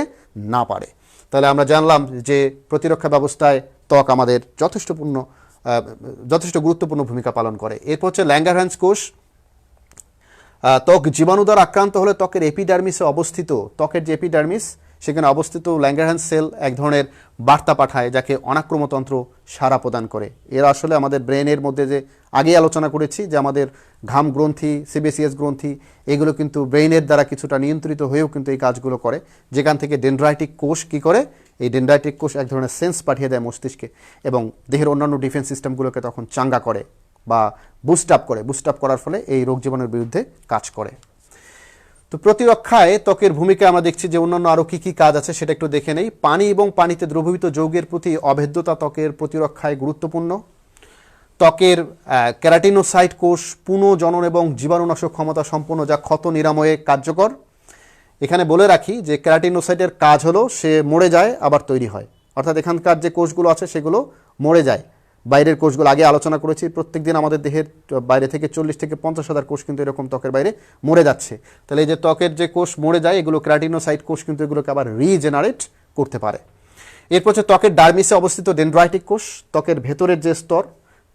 না পারে। তাহলে আমরা জানলাম যে প্রতিরক্ষা ব্যবস্থায় ত্বক আমাদের যথেষ্ট গুরুত্বপূর্ণ ভূমিকা পালন করে। এরপর হচ্ছে ল্যাঙ্গারহ্যান্স কোষ। ত্বক জীবাণু দ্বারা আক্রান্ত হলে ত্বকের এপিডার্মিসে অবস্থিত, ত্বকের যে এপিডার্মিস সেখানে অবস্থিত ল্যাঙ্গারহ্যান্স সেল এক ধরনের বার্তা পাঠায় যাকে অনাক্রমতন্ত্র সাড়া প্রদান করে। এরা আসলে আমাদের ব্রেনের মধ্যে যে আগেই আলোচনা করেছি যে আমাদের ঘাম গ্রন্থি, সিবিসিএস গ্রন্থি, এগুলো কিন্তু ব্রেইনের দ্বারা কিছুটা নিয়ন্ত্রিত হয়েও কিন্তু এই কাজগুলো করে, যেখান থেকে ডেনড্রাইটিক কোষ কী করে, এই ডেনড্রাইটিক কোষ এক ধরনের সেন্স পাঠিয়ে দেয় মস্তিষ্কে এবং দেহের অন্যান্য ডিফেন্স সিস্টেমগুলোকে তখন চাঙ্গা করে বা বুস্ট আপ করার ফলে এই রোগ জীবাণুর বিরুদ্ধে কাজ করে। তো প্রতিরক্ষায় ত্বকের ভূমিকা আমরা দেখছি যে অন্যান্য আরও কী কী কাজ আছে সেটা একটু দেখে নেই। পানি এবং পানিতে দ্রবীভূত যৌগের প্রতি অভেদ্যতা ত্বকের প্রতিরক্ষায় গুরুত্বপূর্ণ। ত্বকের কেরাটিনোসাইট কোষ পুনঃজনন এবং জীবাণুনাশক ক্ষমতা সম্পন্ন, যা ক্ষত নিরাময়ে কার্যকর। এখানে বলে রাখি যে কেরাটিনোসাইটের কাজ হলো সে মরে যায় আবার তৈরি হয়, অর্থাৎ এখানকার যে কোষগুলো আছে সেগুলো মরে যায়। বাইরের কোষগুলো আগে আলোচনা করেছি, প্রত্যেক দিন আমাদের দেহের বাইরে থেকে 40 থেকে 50,000 কোষ কিন্তু এরকম ত্বকের বাইরে মরে যাচ্ছে। তাহলে এই যে ত্বকের যে কোষ মরে যায় এগুলো কেরাটিনোসাইট কোষ কিন্তু এগুলোকে আবার রিজেনারেট করতে পারে। এরপর হচ্ছে ত্বকের ডার্মিসে অবস্থিত ডেনড্রাইটিক কোষ, ত্বকের ভেতরের যে স্তর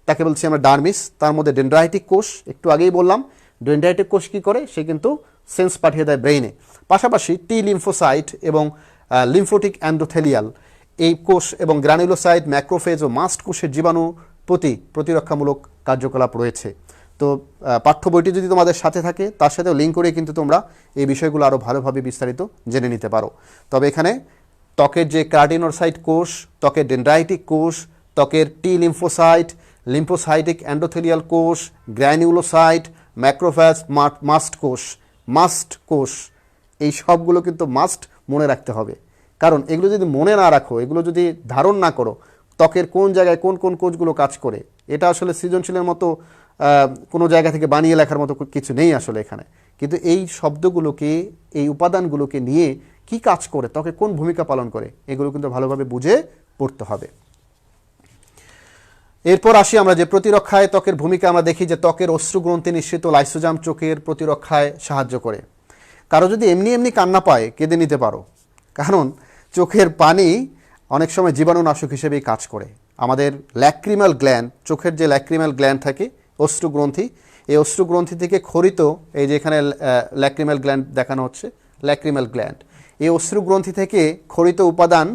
তাকে বলছি আমরা ডার্মিস, তার মধ্যে ডেনড্রাইটিক কোষ, একটু আগেই বললাম ডেনড্রাইটিক কোষ কী করে, সে কিন্তু সেন্স পাঠিয়ে দেয় ব্রেইনে। পাশাপাশি টি লিম্ফোসাইট এবং লিম্ফোটিক অ্যান্ডোথেলিয়াল এই কোষ এবং গ্রানুলোসাইট, ম্যাক্রোফেজ ও মাস্ট কোষের জীবাণু প্রতি প্রতিরক্ষামূলক কার্যকলাপ রয়েছে। তো পাঠ্য বইটি যদি তোমাদের সাথে থাকে তার সাথেও লিঙ্ক করে কিন্তু তোমরা এই বিষয়গুলো আরও ভালোভাবে বিস্তারিত জেনে নিতে পারো। তবে এখানে ত্বকের যে কেরাটিনোসাইট কোষ, ত্বকের ডেনড্রাইটিক কোষ, ত্বকের টি লিম্ফোসাইট, লিম্ফোসাইটিক অ্যান্ডোথেলিয়াল কোষ, গ্র্যানুলোসাইট, ম্যাক্রোফেজ, মাস্ট কোষ, এই সবগুলো কিন্তু মাস্ট মনে রাখতে হবে। কারণ এগুলো যদি মনে না রাখো, এগুলো যদি ধারণ না করো ত্বকের কোন জায়গায় কোন কোন কোষগুলো কাজ করে, এটা আসলে সৃজনশীলের মতো কোনো জায়গা থেকে বানিয়ে লেখার মতো কিছু নেই আসলে এখানে। কিন্তু এই শব্দগুলোকে, এই উপাদানগুলোকে নিয়ে কি কাজ করে, ত্বকে কোন ভূমিকা পালন করে, এগুলো কিন্তু ভালোভাবে বুঝে পড়তে হবে। এরপর আসি আমরা যে প্রতিরক্ষায় ত্বকের ভূমিকা। আমরা দেখি যে ত্বকের অশ্রুগ্রন্থি নিঃসৃত লাইসোজাম চোখের প্রতিরক্ষায় সাহায্য করে। কারো যদি এমনি এমনি কান্না পায় কেঁদে নিতে পারো, কারণ চোখের পানি অনেক সময় জীবাণুনাশক হিসেবেই কাজ করে। আমাদের ল্যাক্রিমাল গ্ল্যান্ড, চোখের যে ল্যাক্রিমাল গ্ল্যান্ড থাকে, অশ্রুগ্রন্থি, এই অশ্রুগ্রন্থি থেকে ক্ষরিত, এই যে এখানে ল্যাক্রিমাল গ্ল্যান্ড দেখানো হচ্ছে, ল্যাক্রিমাল গ্ল্যান্ড, এই অশ্রুগ্রন্থি থেকে ক্ষরিত উপাদান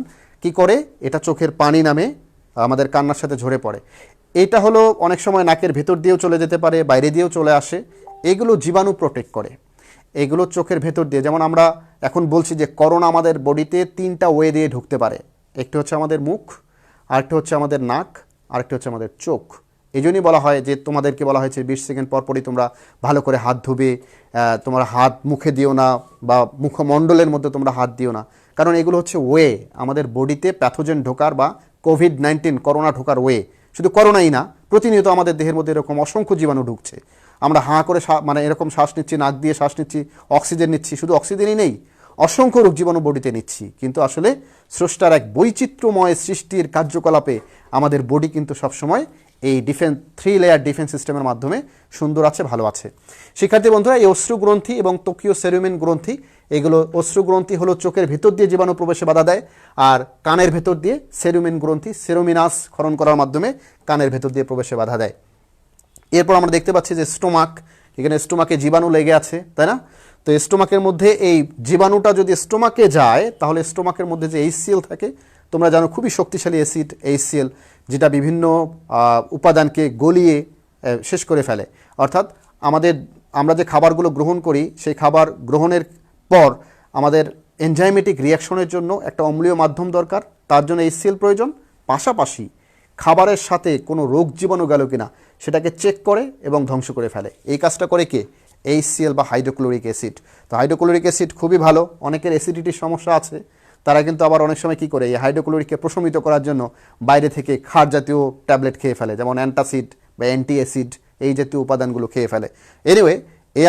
কি করে, এটা চোখের পানি নামে আমাদের কান্নার সাথে ঝরে পড়ে। এটা হলো অনেক সময় নাকের ভেতর দিয়েও চলে যেতে পারে, বাইরে দিয়েও চলে আসে। এগুলো জীবাণু প্রোটেক্ট করে, এগুলো চোখের ভেতর দিয়ে। যেমন আমরা এখন বলছি যে করোনা আমাদের বডিতে 3টা ওয়ে দিয়ে ঢুকতে পারে, একটি হচ্ছে আমাদের মুখ, আরেকটা হচ্ছে আমাদের নাক, আরেকটা হচ্ছে আমাদের চোখ। এই জন্যই বলা হয় যে তোমাদেরকে বলা হয়েছে 20 সেকেন্ড পরপরই তোমরা ভালো করে হাত ধুবে, তোমার হাত মুখে দিও না বা মুখমণ্ডলের মধ্যে তোমরা হাত দিও না, কারণ এগুলো হচ্ছে ওয়ে আমাদের বডিতে প্যাথোজেন ঢোকার বা কোভিড-19 করোনা ঢোকার ওয়ে। শুধু করোনাই না, প্রতিনিয়ত আমাদের দেহের মধ্যে এরকম অসংখ্য জীবাণু ঢুকছে। আমরা হাঁ করে মানে এরকম শ্বাস নিচ্ছি, নাক দিয়ে শ্বাস নিচ্ছি, অক্সিজেন নিচ্ছি, শুধু অক্সিজেনই নেই, অসংখ্য রোগ জীবাণু বডিতে নিচ্ছি। কিন্তু আসলে স্রষ্টার এক বৈচিত্র্যময় সৃষ্টির কার্যকলাপে আমাদের বডি কিন্তু সবসময় এই 3 লেয়ার ডিফেন্স সিস্টেমের মাধ্যমে সুন্দর আছে, ভালো আছে। শিক্ষার্থী বন্ধুরা, এই অশ্রুগ্রন্থি এবং ত্বকীয় সেরুমিন গ্রন্থি, এগুলো অশ্রুগ্রন্থি হলো চোখের ভেতর দিয়ে জীবাণু প্রবেশে বাধা দেয়, আর কানের ভেতর দিয়ে সেরুমিন গ্রন্থি, সেরোমিনাস ক্ষরণ করার মাধ্যমে কানের ভেতর দিয়ে প্রবেশে বাধা দেয়। এরপর আমরা দেখতে পাচ্ছি যে স্টোমাক, এখানে স্টোমাকে জীবাণু লেগে আছে, তাই না? তো স্টোমাকের মধ্যে এই জীবাণুটা যদি স্টোমাকে যায় তাহলে স্টোমাকের মধ্যে যে HCl থাকে, তোমরা জানো খুবই শক্তিশালী অ্যাসিড HCl, যেটা বিভিন্ন উপাদানকে গলিয়ে শেষ করে ফেলে। অর্থাৎ আমরা যে খাবারগুলো গ্রহণ করি সেই খাবার গ্রহণের পর আমাদের এনজাইমেটিক রিয়াকশনের জন্য একটা অম্লীয় মাধ্যম দরকার, তার জন্য HCl প্রয়োজন। পাশাপাশি খাবারের সাথে কোনো রোগ জীবাণু গেল কিনা সেটাকে চেক করে এবং ধ্বংস করে ফেলে। এই কাজটা করে কে? HCl বা হাইড্রোক্লোরিক অ্যাসিড। তো হাইড্রোক্লোরিক অ্যাসিড খুবই ভালো, অনেকের অ্যাসিডিটির সমস্যা আছে, তারা কিন্তু আবার অনেক সময় কী করে, এই হাইড্রোক্লোরিককে প্রশমিত করার জন্য বাইরে থেকে ক্ষার জাতীয় ট্যাবলেট খেয়ে ফেলে, যেমন অ্যান্টাসিড বা অ্যান্টি অ্যাসিড, এই জাতীয় উপাদানগুলো খেয়ে ফেলে। এনিওয়ে, এই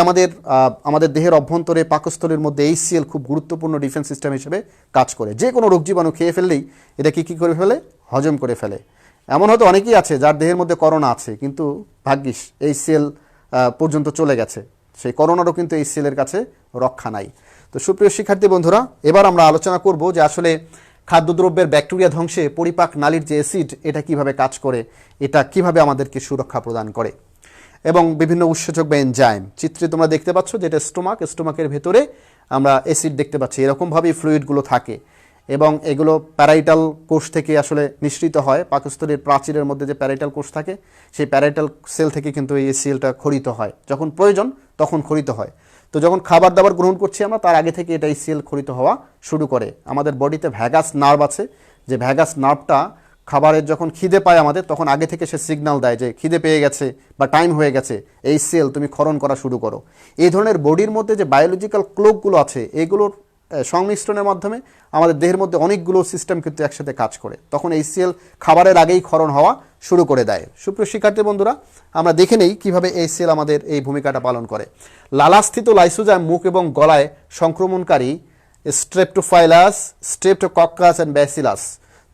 আমাদের দেহের অভ্যন্তরে পাকস্থলীর মধ্যে HCl খুব গুরুত্বপূর্ণ ডিফেন্স সিস্টেম হিসেবে কাজ করে। যে কোনো রোগ জীবাণু খেয়ে ফেললেই এটা কী করে ফেলে? হজম করে ফেলে। এমন হয়তো অনেকেই আছে যার দেহের মধ্যে করোনা আছে, কিন্তু ভাগ্যিস HCl পর্যন্ত চলে গেছে, সেই করোনারও কিন্তু HCl এর কাছে রক্ষা নাই। তো সুপ্রিয় শিক্ষার্থী বন্ধুরা, এবার আমরা আলোচনা করব যে আসলে খাদ্যদ্রব্যের ব্যাকটেরিয়া ধ্বংসে পরিপাক নালীর যে অ্যাসিড এটা কিভাবে কাজ করে, এটা কিভাবে আমাদেরকে সুরক্ষা প্রদান করে, এবং বিভিন্ন উৎসেচক বা এনজাইম। চিত্রে তোমরা দেখতে পাচ্ছ যে এটা স্টোমাকের ভেতরে আমরা অ্যাসিড দেখতে পাচ্ছি, এরকমভাবেই ফ্লুইডগুলো থাকে এবং এগুলো প্যারাইটাল কোষ থেকে আসলে নিঃসৃত হয়। পাকস্থলীর প্রাচীরের মধ্যে যে প্যারাইটাল কোষ থাকে সেই প্যারাইটাল সেল থেকে কিন্তু এই এসিএলটা খরিত হয়, যখন প্রয়োজন তখন খরিত হয়। তো যখন খাবার দাবার গ্রহণ করছি আমরা, তার আগে থেকে এটা এসিএল খরিত হওয়া শুরু করে। আমাদের বডিতে ভ্যাগাস নার্ভ আছে, যে ভ্যাগাস নার্ভটা খাবারের যখন খিদে পায় আমাদের, তখন আগে থেকে সে সিগন্যাল দেয় যে খিদে পেয়ে গেছে বা টাইম হয়ে গেছে, এই সেল তুমি ক্ষরণ করা শুরু করো। এই ধরনের বডির মধ্যে যে বায়োলজিক্যাল ক্লকগুলো আছে, এগুলোর সংমিশ্রণের মাধ্যমে আমাদের দেহের মধ্যে অনেকগুলো সিস্টেম কিন্তু একসাথে কাজ করে, তখন এই সেল খাবারের আগেই ক্ষরণ হওয়া শুরু করে দেয়। সুপ্রিয় শিক্ষার্থী বন্ধুরা, আমরা দেখে নেই কীভাবে এই সেল আমাদের এই ভূমিকাটা পালন করে। লালাস্থিত লাইসোজাইম মুখ এবং গলায় সংক্রমণকারী স্ট্রেপ্টোফাইলাস, স্ট্রেপ্টোকক্কাস অ্যান্ড ব্যাসিলাস।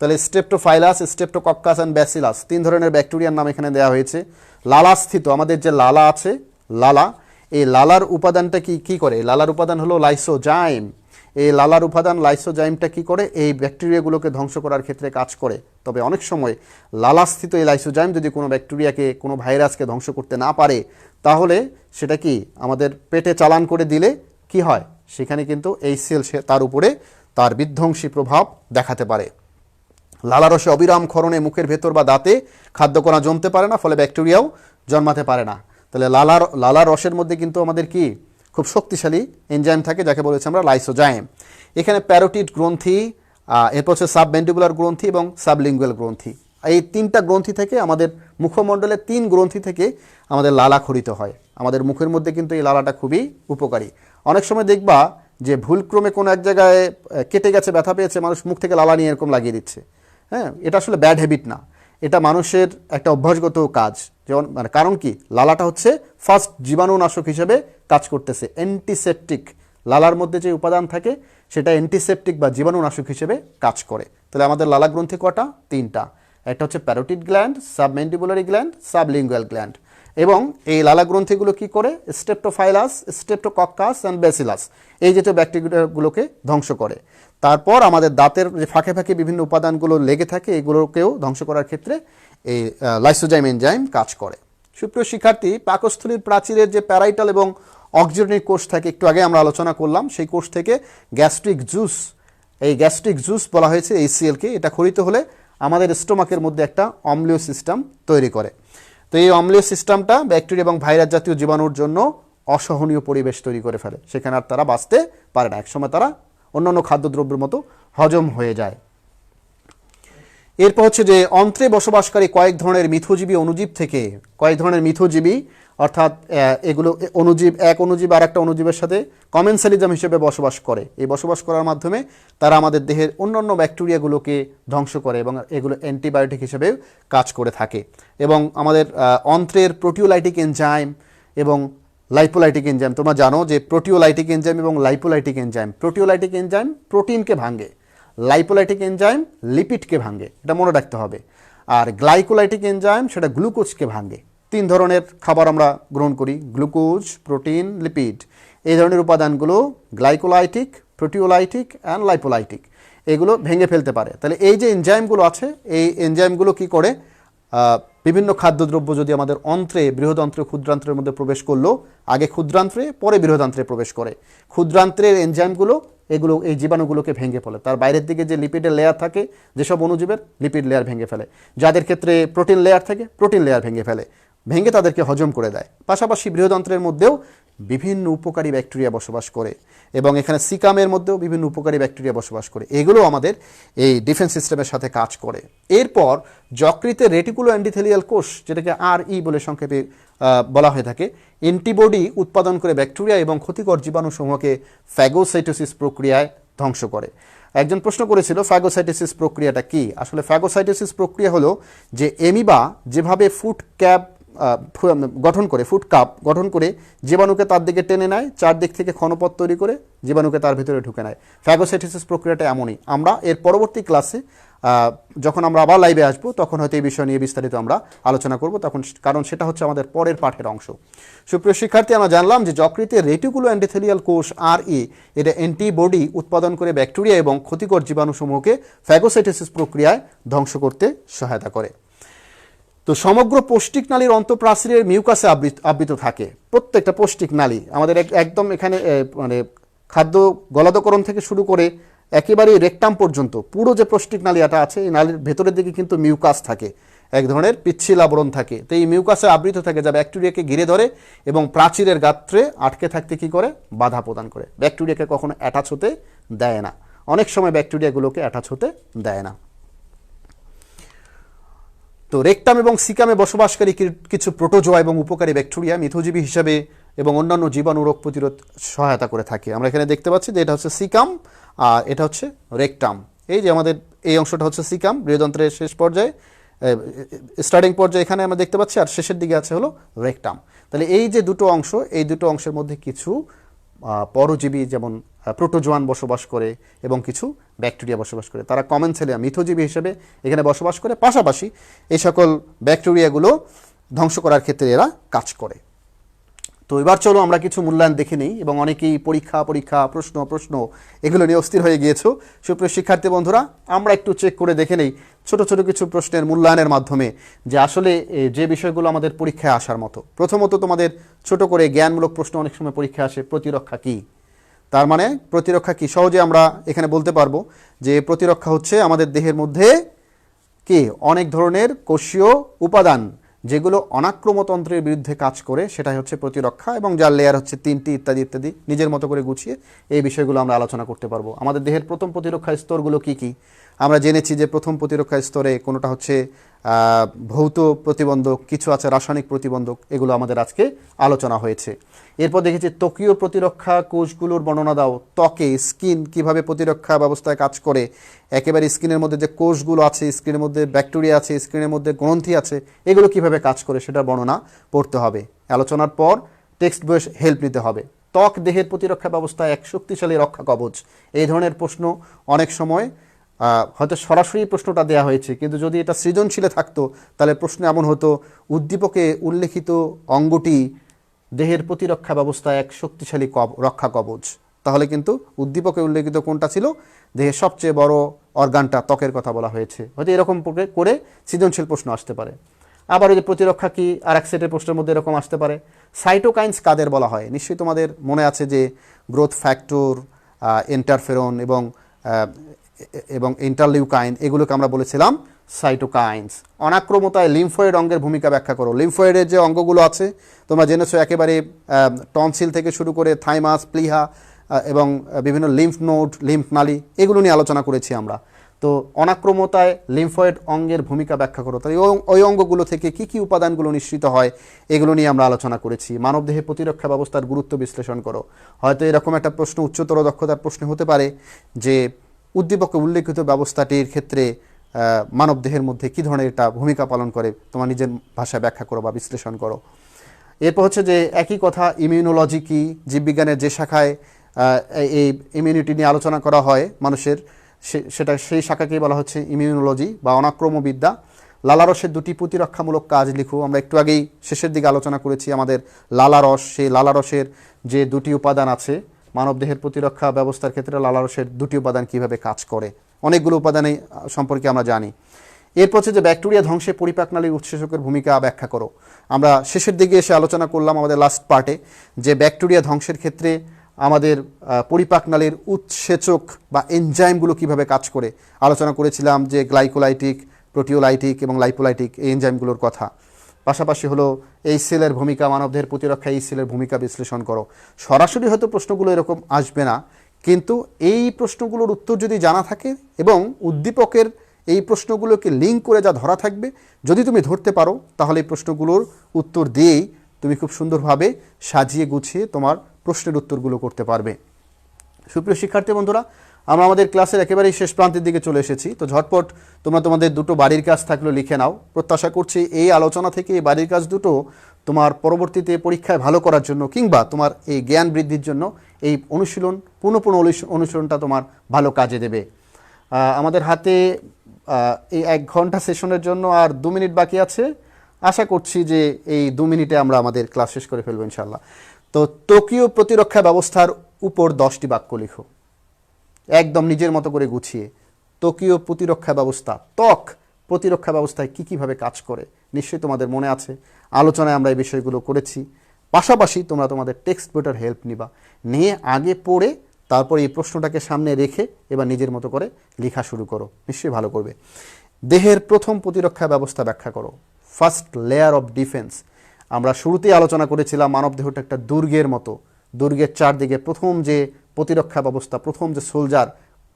তাহলে স্ট্রেপ্টোফাইলাস, স্ট্রেপ্টোকক্কাস অ্যান্ড ব্যাসিলাস 3 ধরনের ব্যাকটেরিয়ার নাম এখানে দেওয়া হয়েছে। লালাস্থিত, আমাদের যে লালা আছে, লালা, এই লালার উপাদানটা কি করে? লালার উপাদান হলো লাইসোজাইম। এই লালার উপাদান লাইসোজাইমটা কি করে? এই ব্যাকটেরিয়াগুলোকে ধ্বংস করার ক্ষেত্রে কাজ করে। তবে অনেক সময় লালাস্থিত এই লাইসোজাইম যদি কোনো ব্যাকটেরিয়াকে, কোনো ভাইরাসকে ধ্বংস করতে না পারে, তাহলে সেটা কি আমাদের পেটে চালান করে দিলে কি হয়? সেখানে কিন্তু এই সেল তার উপরে তার বিধ্বংসী প্রভাব দেখাতে পারে। লালারসে অবিরাম ক্ষরণে মুখের ভেতর বা দাঁতে খাদ্যকণা জমতে পারে না, ফলে ব্যাকটেরিয়াও জন্মাতে পারে না। তাহলে লালার রসের মধ্যে কিন্তু আমাদের কি খুব শক্তিশালী এনজাইম থাকে, যাকে বলেছি আমরা লাইসোজাইম। এখানে প্যারোটিড গ্রন্থি, এরপর হচ্ছে সাবমেন্ডিবুলার গ্রন্থি এবং সাবলিঙ্গুয়াল গ্রন্থি। এই 3টা গ্রন্থি থেকে, আমাদের মুখমণ্ডলের 3 গ্রন্থি থেকে আমাদের লালা খরিত হয়। আমাদের মুখের মধ্যে কিন্তু এই লালাটা খুবই উপকারী। অনেক সময় দেখবা যে ভুলক্রমে কোনো এক জায়গায় কেটে গেছে, ব্যথা পেয়েছে, মানুষ মুখ থেকে লালা নিয়ে এরকম লাগিয়ে দিচ্ছে। হ্যাঁ, এটা আসলে ব্যাড হ্যাবিট না, এটা মানুষের একটা অভ্যাসগত কাজ। যেমন কারণ কি, লালাটা হচ্ছে ফার্স্ট জীবাণুনাশক হিসেবে কাজ করতেছে, অ্যান্টিসেপটিক। লালার মধ্যে যে উপাদান থাকে সেটা অ্যান্টিসেপটিক বা জীবাণুনাশক হিসেবে কাজ করে। তাহলে আমাদের লালা গ্রন্থি কটা? 3টা। একটা হচ্ছে parotid gland, submandibular gland, sublingual gland. এবং এই লালা গ্রন্থিগুলো কি করে? স্ট্রেপ্টোফাইলাস, স্ট্রেপ্টোকক্কাস অ্যান্ড ব্যাসিলাস এই জাতীয় ব্যাকটেরিয়াগুলোকে ধ্বংস করে। তারপর আমাদের দাঁতের যে ফাঁকে ফাঁকে বিভিন্ন উপাদানগুলো লেগে থাকে, এগুলোকেও ধ্বংস করার ক্ষেত্রে এই লাইসোজাইম এনজাইম কাজ করে। সুপ্রিয় শিক্ষার্থী, পাকস্থলীর প্রাচীরের যে প্যারাইটাল এবং অক্সিজেনিক কোষ থাকে, একটু আগে আমরা আলোচনা করলাম, সেই কোষ থেকে গ্যাস্ট্রিক জুস, এই গ্যাস্ট্রিক জুস বলা হয়েছে এইচসিএলকে, এটা খরিত হলে আমাদের স্টোমাকের মধ্যে একটা অম্লীয় সিস্টেম তৈরি করে। তো এই অম্লীয় সিস্টেমটা ব্যাকটেরিয়া এবং ভাইরাস জাতীয় জীবাণুর জন্য অসহনীয় পরিবেশ তৈরি করে ফেলে, সেখানে আর তারা বাঁচতে পারে না, একসময় তারা অন্যান্য খাদ্যদ্রব্যের মতো হজম হয়ে যায়। এরপর হচ্ছে যে অন্ত্রে বসবাসকারী কয়েক ধরনের মিথজীবী অণুজীব থেকে, কয়েক ধরনের মিথজীবী অর্থাৎ এগুলো অণুজীব, এক অণুজীব আর একটা অণুজীবের সাথে কমেন্সালিজম হিসেবে বসবাস করে। এই বসবাস করার মাধ্যমে তারা আমাদের দেহের অন্যান্য ব্যাকটেরিয়াগুলোকে ধ্বংস করে এবং এগুলো অ্যান্টিবায়োটিক হিসেবে কাজ করে থাকে। এবং আমাদের অন্ত্রের প্রোটিওলাইটিক এনজাইম এবং লাইপোলাইটিক এনজাইম, তোমরা জানো যে প্রোটিওলাইটিক এনজাইম এবং লাইপোলাইটিক এনজাইম, প্রোটিওলাইটিক এনজাইম প্রোটিনকে ভাঙে, লাইপোলাইটিক এনজাইম লিপিডকে ভাঙে, এটা মনে রাখতে হবে। আর গ্লাইকোলাইটিক এনজাইম সেটা গ্লুকোজকে ভাঙে। 3 ধরনের খাবার আমরা গ্রহণ করি, গ্লুকোজ, প্রোটিন, লিপিড। এই ধরনের উপাদানগুলো গ্লাইকোলাইটিক, প্রোটিওলাইটিক অ্যান্ড লাইপোলাইটিক, এগুলো ভেঙে ফেলতে পারে। তাহলে এই যে এনজাইমগুলো আছে, এই এনজাইমগুলো কি করে? বিভিন্ন খাদ্যদ্রব্য যদি আমাদের অন্ত্রে, বৃহদান্ত্রে, ক্ষুদ্রান্ত্রের মধ্যে প্রবেশ করলো, আগে ক্ষুদ্রান্ত্রে পরে বৃহদান্ত্রে প্রবেশ করে, ক্ষুদ্রান্ত্রের এনজাইমগুলো এগুলো এই জীবাণুগুলোকে ভেঙে ফেলে। তার বাইরের দিকে যে লিপিডের লেয়ার থাকে, যেসব অণুজীবের লিপিড লেয়ার ভেঙে ফেলে, যাদের ক্ষেত্রে প্রোটিন লেয়ার থাকে প্রোটিন লেয়ার ভেঙে ফেলে, ভেঙে তাদেরকে হজম করে দেয়। পাশাপাশি বৃহদান্ত্রের মধ্যেও বিভিন্ন উপকারী ব্যাকটেরিয়া বসবাস করে এবং এখানে সিকামের মধ্যেও বিভিন্ন উপকারী ব্যাকটেরিয়া বসবাস করে, এগুলো আমাদের এই ডিফেন্স সিস্টেমের সাথে কাজ করে। এরপর যকৃতের রেটিকুলো এন্ডোথেলিয়াল কোষ, যেটাকে RE বলে সংক্ষেপে বলা হয়ে থাকে, অ্যান্টিবডি উৎপাদন করে ব্যাকটেরিয়া এবং ক্ষতিকর জীবাণুসমূহকে ফ্যাগোসাইটোসিস প্রক্রিয়ায় ধ্বংস করে। একজন প্রশ্ন করেছিল ফ্যাগোসাইটোসিস প্রক্রিয়াটা কি? আসলে ফ্যাগোসাইটোসিস প্রক্রিয়া হলো যে এমিবা যেভাবে ফুড ক্যাপ গঠন করে, ফুড কাপ গঠন করে জীবাণুকে তার দিকে টেনে নেয়, চারদিক থেকে ক্ষণপথ তৈরি করে জীবাণুকে তার ভিতরে ঢুকে নেয়। ফ্যাগোসাইটোসিস প্রক্রিয়াটা এমনই। আমরা এর পরবর্তী ক্লাসে যখন আমরা আবার লাইভে আসবো তখন হয়তো এই বিষয় নিয়ে বিস্তারিত আমরা আলোচনা করব, তখন, কারণ সেটা হচ্ছে আমাদের পরের পাঠের অংশ। সুপ্রিয় শিক্ষার্থী, আমরা জানলাম যে যকৃতের রেটিকুলো এন্ডোথেলিয়াল কোষ RE এটা অ্যান্টিবডি উৎপাদন করে ব্যাকটেরিয়া এবং ক্ষতিকর জীবাণুসমূহকে ফ্যাগোসাইটোসিস প্রক্রিয়ায় ধ্বংস করতে সহায়তা করে। তো সমগ্র পৌষ্টিক নালীর অন্তঃপ্রাচীরের মিউকাসে আবৃত থাকে। প্রত্যেকটা পৌষ্টিক নালী আমাদের একদম এখানে মানে খাদ্য গলাধকরণ থেকে শুরু করে একেবারে রেকটাম পর্যন্ত পুরো যে পৌষ্টিক নালীটা আছে, এই নালীর ভেতরের দিকে কিন্তু মিউকাস থাকে, এক ধরনের পিচ্ছিল আবরণ থাকে। তো এই মিউকাসে আবৃত থাকে যা ব্যাকটেরিয়াকে ঘিরে ধরে এবং প্রাচীরের গাত্রে আটকে থাকতে কি করে, বাধা প্রদান করে। ব্যাকটেরিয়াকে কখনো অ্যাটাচ হতে দেয় না, অনেক সময় ব্যাকটেরিয়াগুলোকে অ্যাটাচ হতে দেয় না। তো রেকটাম এবং সিকামে বসবাসকারী কিছু প্রোটোজোয়া এবং উপকারী ব্যাকটেরিয়া মিথজীবী হিসাবে এবং অন্যান্য জীবাণু রোগ প্রতিরোধ সহায়তা করে থাকে। আমরা এখানে দেখতে পাচ্ছি যে এটা হচ্ছে সিকাম আর এটা হচ্ছে রেকটাম। এই যে আমাদের এই অংশটা হচ্ছে সিকাম, বৃহদন্ত্রের শেষ পর্যায়ে, স্টার্টিং পর্যায়ে এখানে আমরা দেখতে পাচ্ছি, আর শেষের দিকে আছে হলো রেকটাম। তাহলে এই যে দুটো অংশ, এই দুটো অংশের মধ্যে কিছু পরজীবী যেমন প্রোটোজোয়ান বসবাস করে এবং কিছু ব্যাকটেরিয়া বসবাস করে। তারা কমেনসেলিয়া মিথজীবী হিসেবে এখানে বসবাস করে, পাশাপাশি এই সকল ব্যাকটেরিয়াগুলো ধ্বংস করার ক্ষেত্রে এরা কাজ করে। তো এবার চলো আমরা কিছু মূল্যায়ন দেখে নিই, এবং অনেকেই পরীক্ষা প্রশ্ন এগুলো নিয়ে অস্থির হয়ে গিয়েছো। সুপ্রিয় শিক্ষার্থী বন্ধুরা, আমরা একটু চেক করে দেখে নিই ছোট ছোট কিছু প্রশ্নের মূল্যায়নের মাধ্যমে যে আসলে যে বিষয়গুলো আমাদের পরীক্ষায় আসার মতো। প্রথমত তোমাদের ছোট করে জ্ঞানমূলক প্রশ্ন অনেক সময় পরীক্ষায় আসে, প্রতিরক্ষা কি? তার মানে প্রতিরক্ষা কি সহজে আমরা এখানে বলতে পারবো যে প্রতিরক্ষা হচ্ছে আমাদের দেহের মধ্যে কি অনেক ধরনের কোষীয় উপাদান যেগুলো অনাক্রমতন্ত্রের বিরুদ্ধে কাজ করে, সেটাই হচ্ছে প্রতিরক্ষা, এবং যার লেয়ার হচ্ছে 3টি ইত্যাদি ইত্যাদি। নিজের মতো করে গুছিয়ে এই বিষয়গুলো আমরা আলোচনা করতে পারবো। আমাদের দেহের প্রথম প্রতিরক্ষা স্তরগুলো কি কি আমরা জেনেছি যে প্রথম প্রতিরক্ষা স্তরে কোনোটা হচ্ছে ভৌত প্রতিবন্ধক, কিছু আছে রাসায়নিক প্রতিবন্ধক, এগুলো আমাদের আজকে আলোচনা হয়েছে। এরপর দেখেছি ত্বকীয় প্রতিরক্ষা কোষগুলোর বর্ণনা দাও। ত্বকে স্কিন কিভাবে প্রতিরক্ষা ব্যবস্থায় কাজ করে, একেবারে স্কিনের মধ্যে যে কোষগুলো আছে, স্কিনের মধ্যে ব্যাকটেরিয়া আছে, স্কিনের মধ্যে গ্রন্থি আছে, এগুলো কিভাবে কাজ করে সেটার বর্ণনা পড়তে হবে। আলোচনার পর টেক্সট বইয়ের হেল্প নিতে হবে। ত্বক দেহের প্রতিরক্ষা ব্যবস্থায় এক শক্তিশালী রক্ষা কবচ। এই ধরনের প্রশ্ন অনেক সময় হয়তো সরাসরি প্রশ্নটা দেওয়া হয়েছে, কিন্তু যদি এটা সৃজনশীলে থাকতো তাহলে প্রশ্ন এমন হতো, উদ্দীপকে উল্লেখিত অঙ্গটি দেহের প্রতিরক্ষা ব্যবস্থায় এক শক্তিশালী রক্ষা কবচ। তাহলে কিন্তু উদ্দীপকে উল্লেখিত কোনটা ছিল, দেহের সবচেয়ে বড় অর্গানটা ত্বকের কথা বলা হয়েছে। হয়তো এরকম করে সৃজনশীল প্রশ্ন আসতে পারে। আবার ওই যে প্রতিরক্ষা কি আর এক সেটের প্রশ্নের মধ্যে এরকম আসতে পারে। সাইটোকাইন্স কাদের বলা হয়? নিশ্চয়ই তোমাদের মনে আছে যে গ্রোথ ফ্যাক্টর, ইন্টারফেরন এবং ইন্টারলিউকাইন, এগুলোকে আমরা বলেছিলাম সাইটোকাইন্স। অনাক্রমতায় লিম্ফয়েড অঙ্গের ভূমিকা ব্যাখ্যা করো। লিম্ফয়েডের যে অঙ্গগুলো আছে তোমরা জেনেছো, একেবারে টনসিল থেকে শুরু করে থাইমাস, প্লিহা এবং বিভিন্ন লিম্ফ নোড, লিম্ফ নালী, এগুলো নিয়ে আলোচনা করেছি আমরা। তো অনাক্রমতায় লিম্ফয়েড অঙ্গের ভূমিকা ব্যাখ্যা করো। তাই ওই অঙ্গগুলো থেকে কি কি উপাদানগুলো নিঃসৃত হয় এগুলো নিয়ে আমরা আলোচনা করেছি। মানবদেহে প্রতিরক্ষা ব্যবস্থার গুরুত্ব বিশ্লেষণ করো। হয়তো এরকম একটা প্রশ্ন উচ্চতর দক্ষতার প্রশ্ন হতে পারে যে উদ্দীপকে উল্লেখিত ব্যবস্থাটির ক্ষেত্রে মানবদেহের মধ্যে কী ধরনের এটা ভূমিকা পালন করে, তোমার নিজের ভাষায় ব্যাখ্যা করো বা বিশ্লেষণ করো। এরপর হচ্ছে যে একই কথা ইমিউনোলজি কি, জীববিজ্ঞানের যে শাখায় এই ইমিউনিটি নিয়ে আলোচনা করা হয় মানুষের, সেই শাখাকেই বলা হচ্ছে ইমিউনোলজি বা অনাক্রমবিদ্যা। লালারসের দুটি প্রতিরক্ষামূলক কাজ লিখো। আমরা একটু আগেই শেষের দিকে আলোচনা করেছি আমাদের লালারস, সেই লালারসের যে দুটি উপাদান আছে মানবদেহের প্রতিরক্ষা ব্যবস্থার ক্ষেত্রে, লালারসের দুটি উপাদান কিভাবে কাজ করে, অনেকগুলো উপাদানে সম্পর্কে আমরা জানি। এরপর হচ্ছে যে ব্যাকটেরিয়া ধ্বংসে পরিপাকনালীর উৎসেচকের ভূমিকা ব্যাখ্যা করো। আমরা শেষের দিকে এসে আলোচনা করলাম আমাদের লাস্ট পার্টে যে ব্যাকটেরিয়া ধ্বংসের ক্ষেত্রে আমাদের পরিপাকনালীর উৎসেচক বা এনজাইমগুলো কিভাবে কাজ করে আলোচনা করেছিলাম, যে গ্লাইকোলাইটিক, প্রোটিওলাইটিক এবং লাইপোলাইটিক এই এনজাইমগুলোর কথা। পাশাপাশি হলো এই সেলের ভূমিকা, মানবদেহের প্রতিরক্ষা এই সেলের ভূমিকা বিশ্লেষণ করো। সরাসরি হয়তো প্রশ্নগুলো এরকম আসবে না, কিন্তু এই প্রশ্নগুলোর উত্তর যদি জানা থাকে এবং উদ্দীপকের এই প্রশ্নগুলোকে লিঙ্ক করে যা ধরা থাকবে, যদি তুমি ধরতে পারো তাহলে এই প্রশ্নগুলোর উত্তর দিয়েই তুমি খুব সুন্দরভাবে সাজিয়ে গুছিয়ে তোমার প্রশ্নের উত্তরগুলো করতে পারবে। সুপ্রিয় শিক্ষার্থী বন্ধুরা, আমরা আমাদের ক্লাসের একেবারেই শেষ প্রান্তের দিকে চলে এসেছি। তো ঝটপট তোমরা তোমাদের দুটো বাড়ির কাজ থাকলেও লিখে নাও। প্রত্যাশা করছি এই আলোচনা থেকে এই বাড়ির কাজ দুটো তোমার পরবর্তীতে পরীক্ষায় ভালো করার জন্য কিংবা তোমার এই জ্ঞান বৃদ্ধির জন্য এই অনুশীলন পুনঃ অনুশীলনটা তোমার ভালো কাজে দেবে। আমাদের হাতে এই 1 ঘন্টা সেশনের জন্য আর 2 মিনিট বাকি আছে। আশা করছি যে এই 2 মিনিটে আমরা আমাদের ক্লাস শেষ করে ফেলবো ইনশাল্লাহ। তো টোকিও প্রতিরক্ষা ব্যবস্থার উপর 10টি বাক্য লিখো, একদম নিজের মতো করে গুছিয়ে। টোকিও প্রতিরক্ষা ব্যবস্থা, প্রতিরক্ষা ব্যবস্থায় কী কীভাবে কাজ করে নিশ্চয়ই তোমাদের মনে আছে, আলোচনায় আমরা এই বিষয়গুলো করেছি। পাশাপাশি তোমরা তোমাদের টেক্সট বইটার হেল্প নিয়ে আগে পড়ে তারপর এই প্রশ্নটাকে সামনে রেখে এবার নিজের মতো করে লেখা শুরু করো, নিশ্চয়ই ভালো করবে। দেহের প্রথম প্রতিরক্ষা ব্যবস্থা ব্যাখ্যা করো। ফার্স্ট লেয়ার অফ ডিফেন্স, আমরা শুরুতেই আলোচনা করেছিলাম মানব দেহটা একটা দুর্গের মতো। দুর্গের চারদিকে প্রথম যে প্রতিরক্ষা ব্যবস্থা, প্রথম যে সোলজার,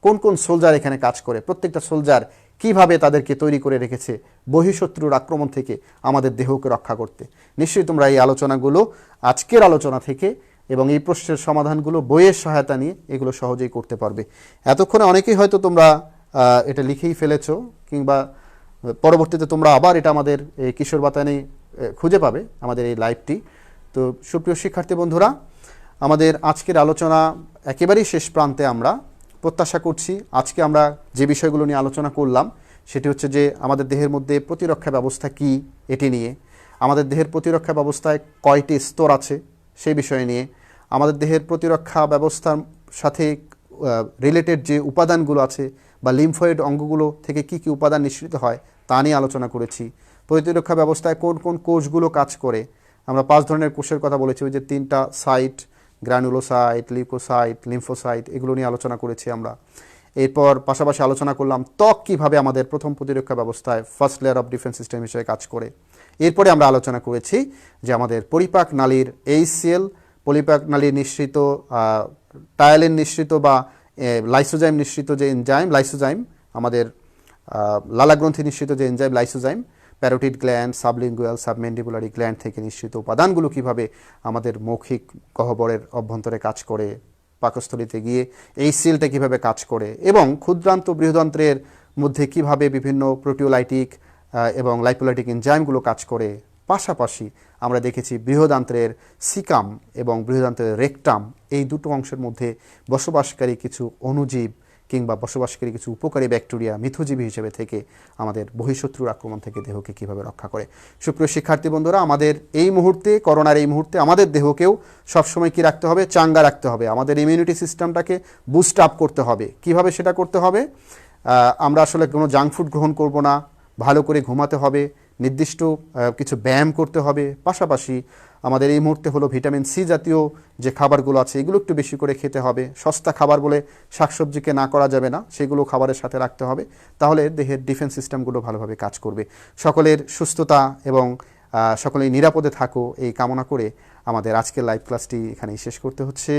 কোন কোন সোলজার এখানে কাজ করে, প্রত্যেকটা সোলজার কিভাবে তাদেরকে তৈরি করে রেখেছে বহিঃশত্রুর আক্রমণ থেকে আমাদের দেহকে রক্ষা করতে। নিশ্চয়ই তোমরা এই আলোচনাগুলো আজকের আলোচনা থেকে এবং এই প্রশ্নের সমাধানগুলো বইয়ের সহায়তা নিয়ে এগুলো সহজেই করতে পারবে। এতক্ষণে অনেকেই হয়তো তোমরা এটা লিখেই ফেলেছো কিংবা পরবর্তীতে তোমরা আবার এটা আমাদের এই কিশোর বাতায়নে খুঁজে পাবে আমাদের এই লাইভটি। তো সুপ্রিয় শিক্ষার্থী বন্ধুরা, আমাদের আজকের আলোচনা একেবারেই শেষ প্রান্তে। আমরা প্রত্যাশা করছি আজকে আমরা যে বিষয়গুলো নিয়ে আলোচনা করলাম সেটি হচ্ছে যে আমাদের দেহের মধ্যে প্রতিরক্ষা ব্যবস্থা কি এটি নিয়ে, আমাদের দেহের প্রতিরক্ষা ব্যবস্থায় কয়টি স্তর আছে সেই বিষয় নিয়ে, আমাদের দেহের প্রতিরক্ষা ব্যবস্থার সাথে রিলেটেড যে উপাদানগুলো আছে বা লিম্ফয়েড অঙ্গগুলো থেকে কি কি উপাদান নিঃসৃত হয় তা নিয়ে আলোচনা করেছি। প্রতিরক্ষা ব্যবস্থায় কোন কোন কোষগুলো কাজ করে, আমরা 5 ধরনের কোষের কথা বলেছি, ওই যে 3টা সাইট, গ্রানুলোসাইট, লিউকোসাইট, লিম্ফোসাইট, এগুলো নিয়ে আলোচনা করেছি আমরা। এরপর পাশাপাশি আলোচনা করলাম ত্বক কীভাবে আমাদের প্রথম প্রতিরক্ষা ব্যবস্থায় first layer of defence system হিসেবে কাজ করে। এরপরে আমরা আলোচনা করেছি যে আমাদের পরিপাক নালীর HCl, পরিপাক নালীর নিঃসৃত টায়ালিন নিঃসৃত বা লাইসোজাইম নিঃসৃত যে এনজাইম লাইসোজাইম, আমাদের লালাগ্রন্থি নিঃসৃত যে enzyme lysozyme, parotid gland, sublingual, submandibular gland থেকে নিঃসৃত উপাদানগুলো কিভাবে আমাদের মৌখিক গহ্বরের অভ্যন্তরে কাজ করে, পাকস্থলীতে গিয়ে এই সেলটা কিভাবে কাজ করে, এবং ক্ষুদ্রান্ত বৃহদান্ত্রের মধ্যে কিভাবে বিভিন্ন প্রোটিওলাইটিক এবং লাইপোলাইটিক এনজাইমগুলো কাজ করে। পাশাপাশি আমরা দেখেছি বৃহদান্ত্রের সিকাম এবং বৃহদান্ত্রের রেকটাম, এই দুটো অংশের মধ্যে বসবাসকারী কিছু অণুজীব কিংবা বসবাসকারী কিছু উপকারী ব্যাকটেরিয়া মিথজীবী হিসেবে থেকে আমাদের বহিঃশত্রুর আক্রমণ থেকে দেহকে কিভাবে রক্ষা করে। সুপ্রিয় শিক্ষার্থী বন্ধুরা, আমাদের এই মুহূর্তে, করোনার এই মুহূর্তে আমাদের দেহকেও সবসময় কি রাখতে হবে? চাঙ্গা রাখতে হবে। আমাদের ইমিউনিটি সিস্টেমটাকে বুস্ট আপ করতে হবে। কিভাবে সেটা করতে হবে? আমরা আসলে কোনো জাঙ্ক ফুড গ্রহণ করব না, ভালো করে ঘুমাতে হবে, নির্দিষ্ট কিছু ব্যায়াম করতে হবে। পাশাপাশি আমাদের এই মুহূর্তে হলো ভিটামিন সি জাতীয় যে খাবারগুলো আছে এগুলো একটু বেশি করে খেতে হবে। সস্তা খাবার বলে শাকসবজিকে না করা যাবে না, সেগুলো খাবারের সাথে রাখতে হবে, তাহলে দেহের ডিফেন্স সিস্টেমগুলো ভালোভাবে কাজ করবে। সকলের সুস্থতা এবং সকলেই নিরাপদে থাকো এই কামনা করে আমাদের আজকের লাইভ ক্লাসটি এখানেই শেষ করতে হচ্ছে।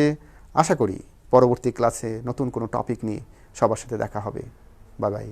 আশা করি পরবর্তী ক্লাসে নতুন কোনো টপিক নিয়ে সবার সাথে দেখা হবে। Bye bye.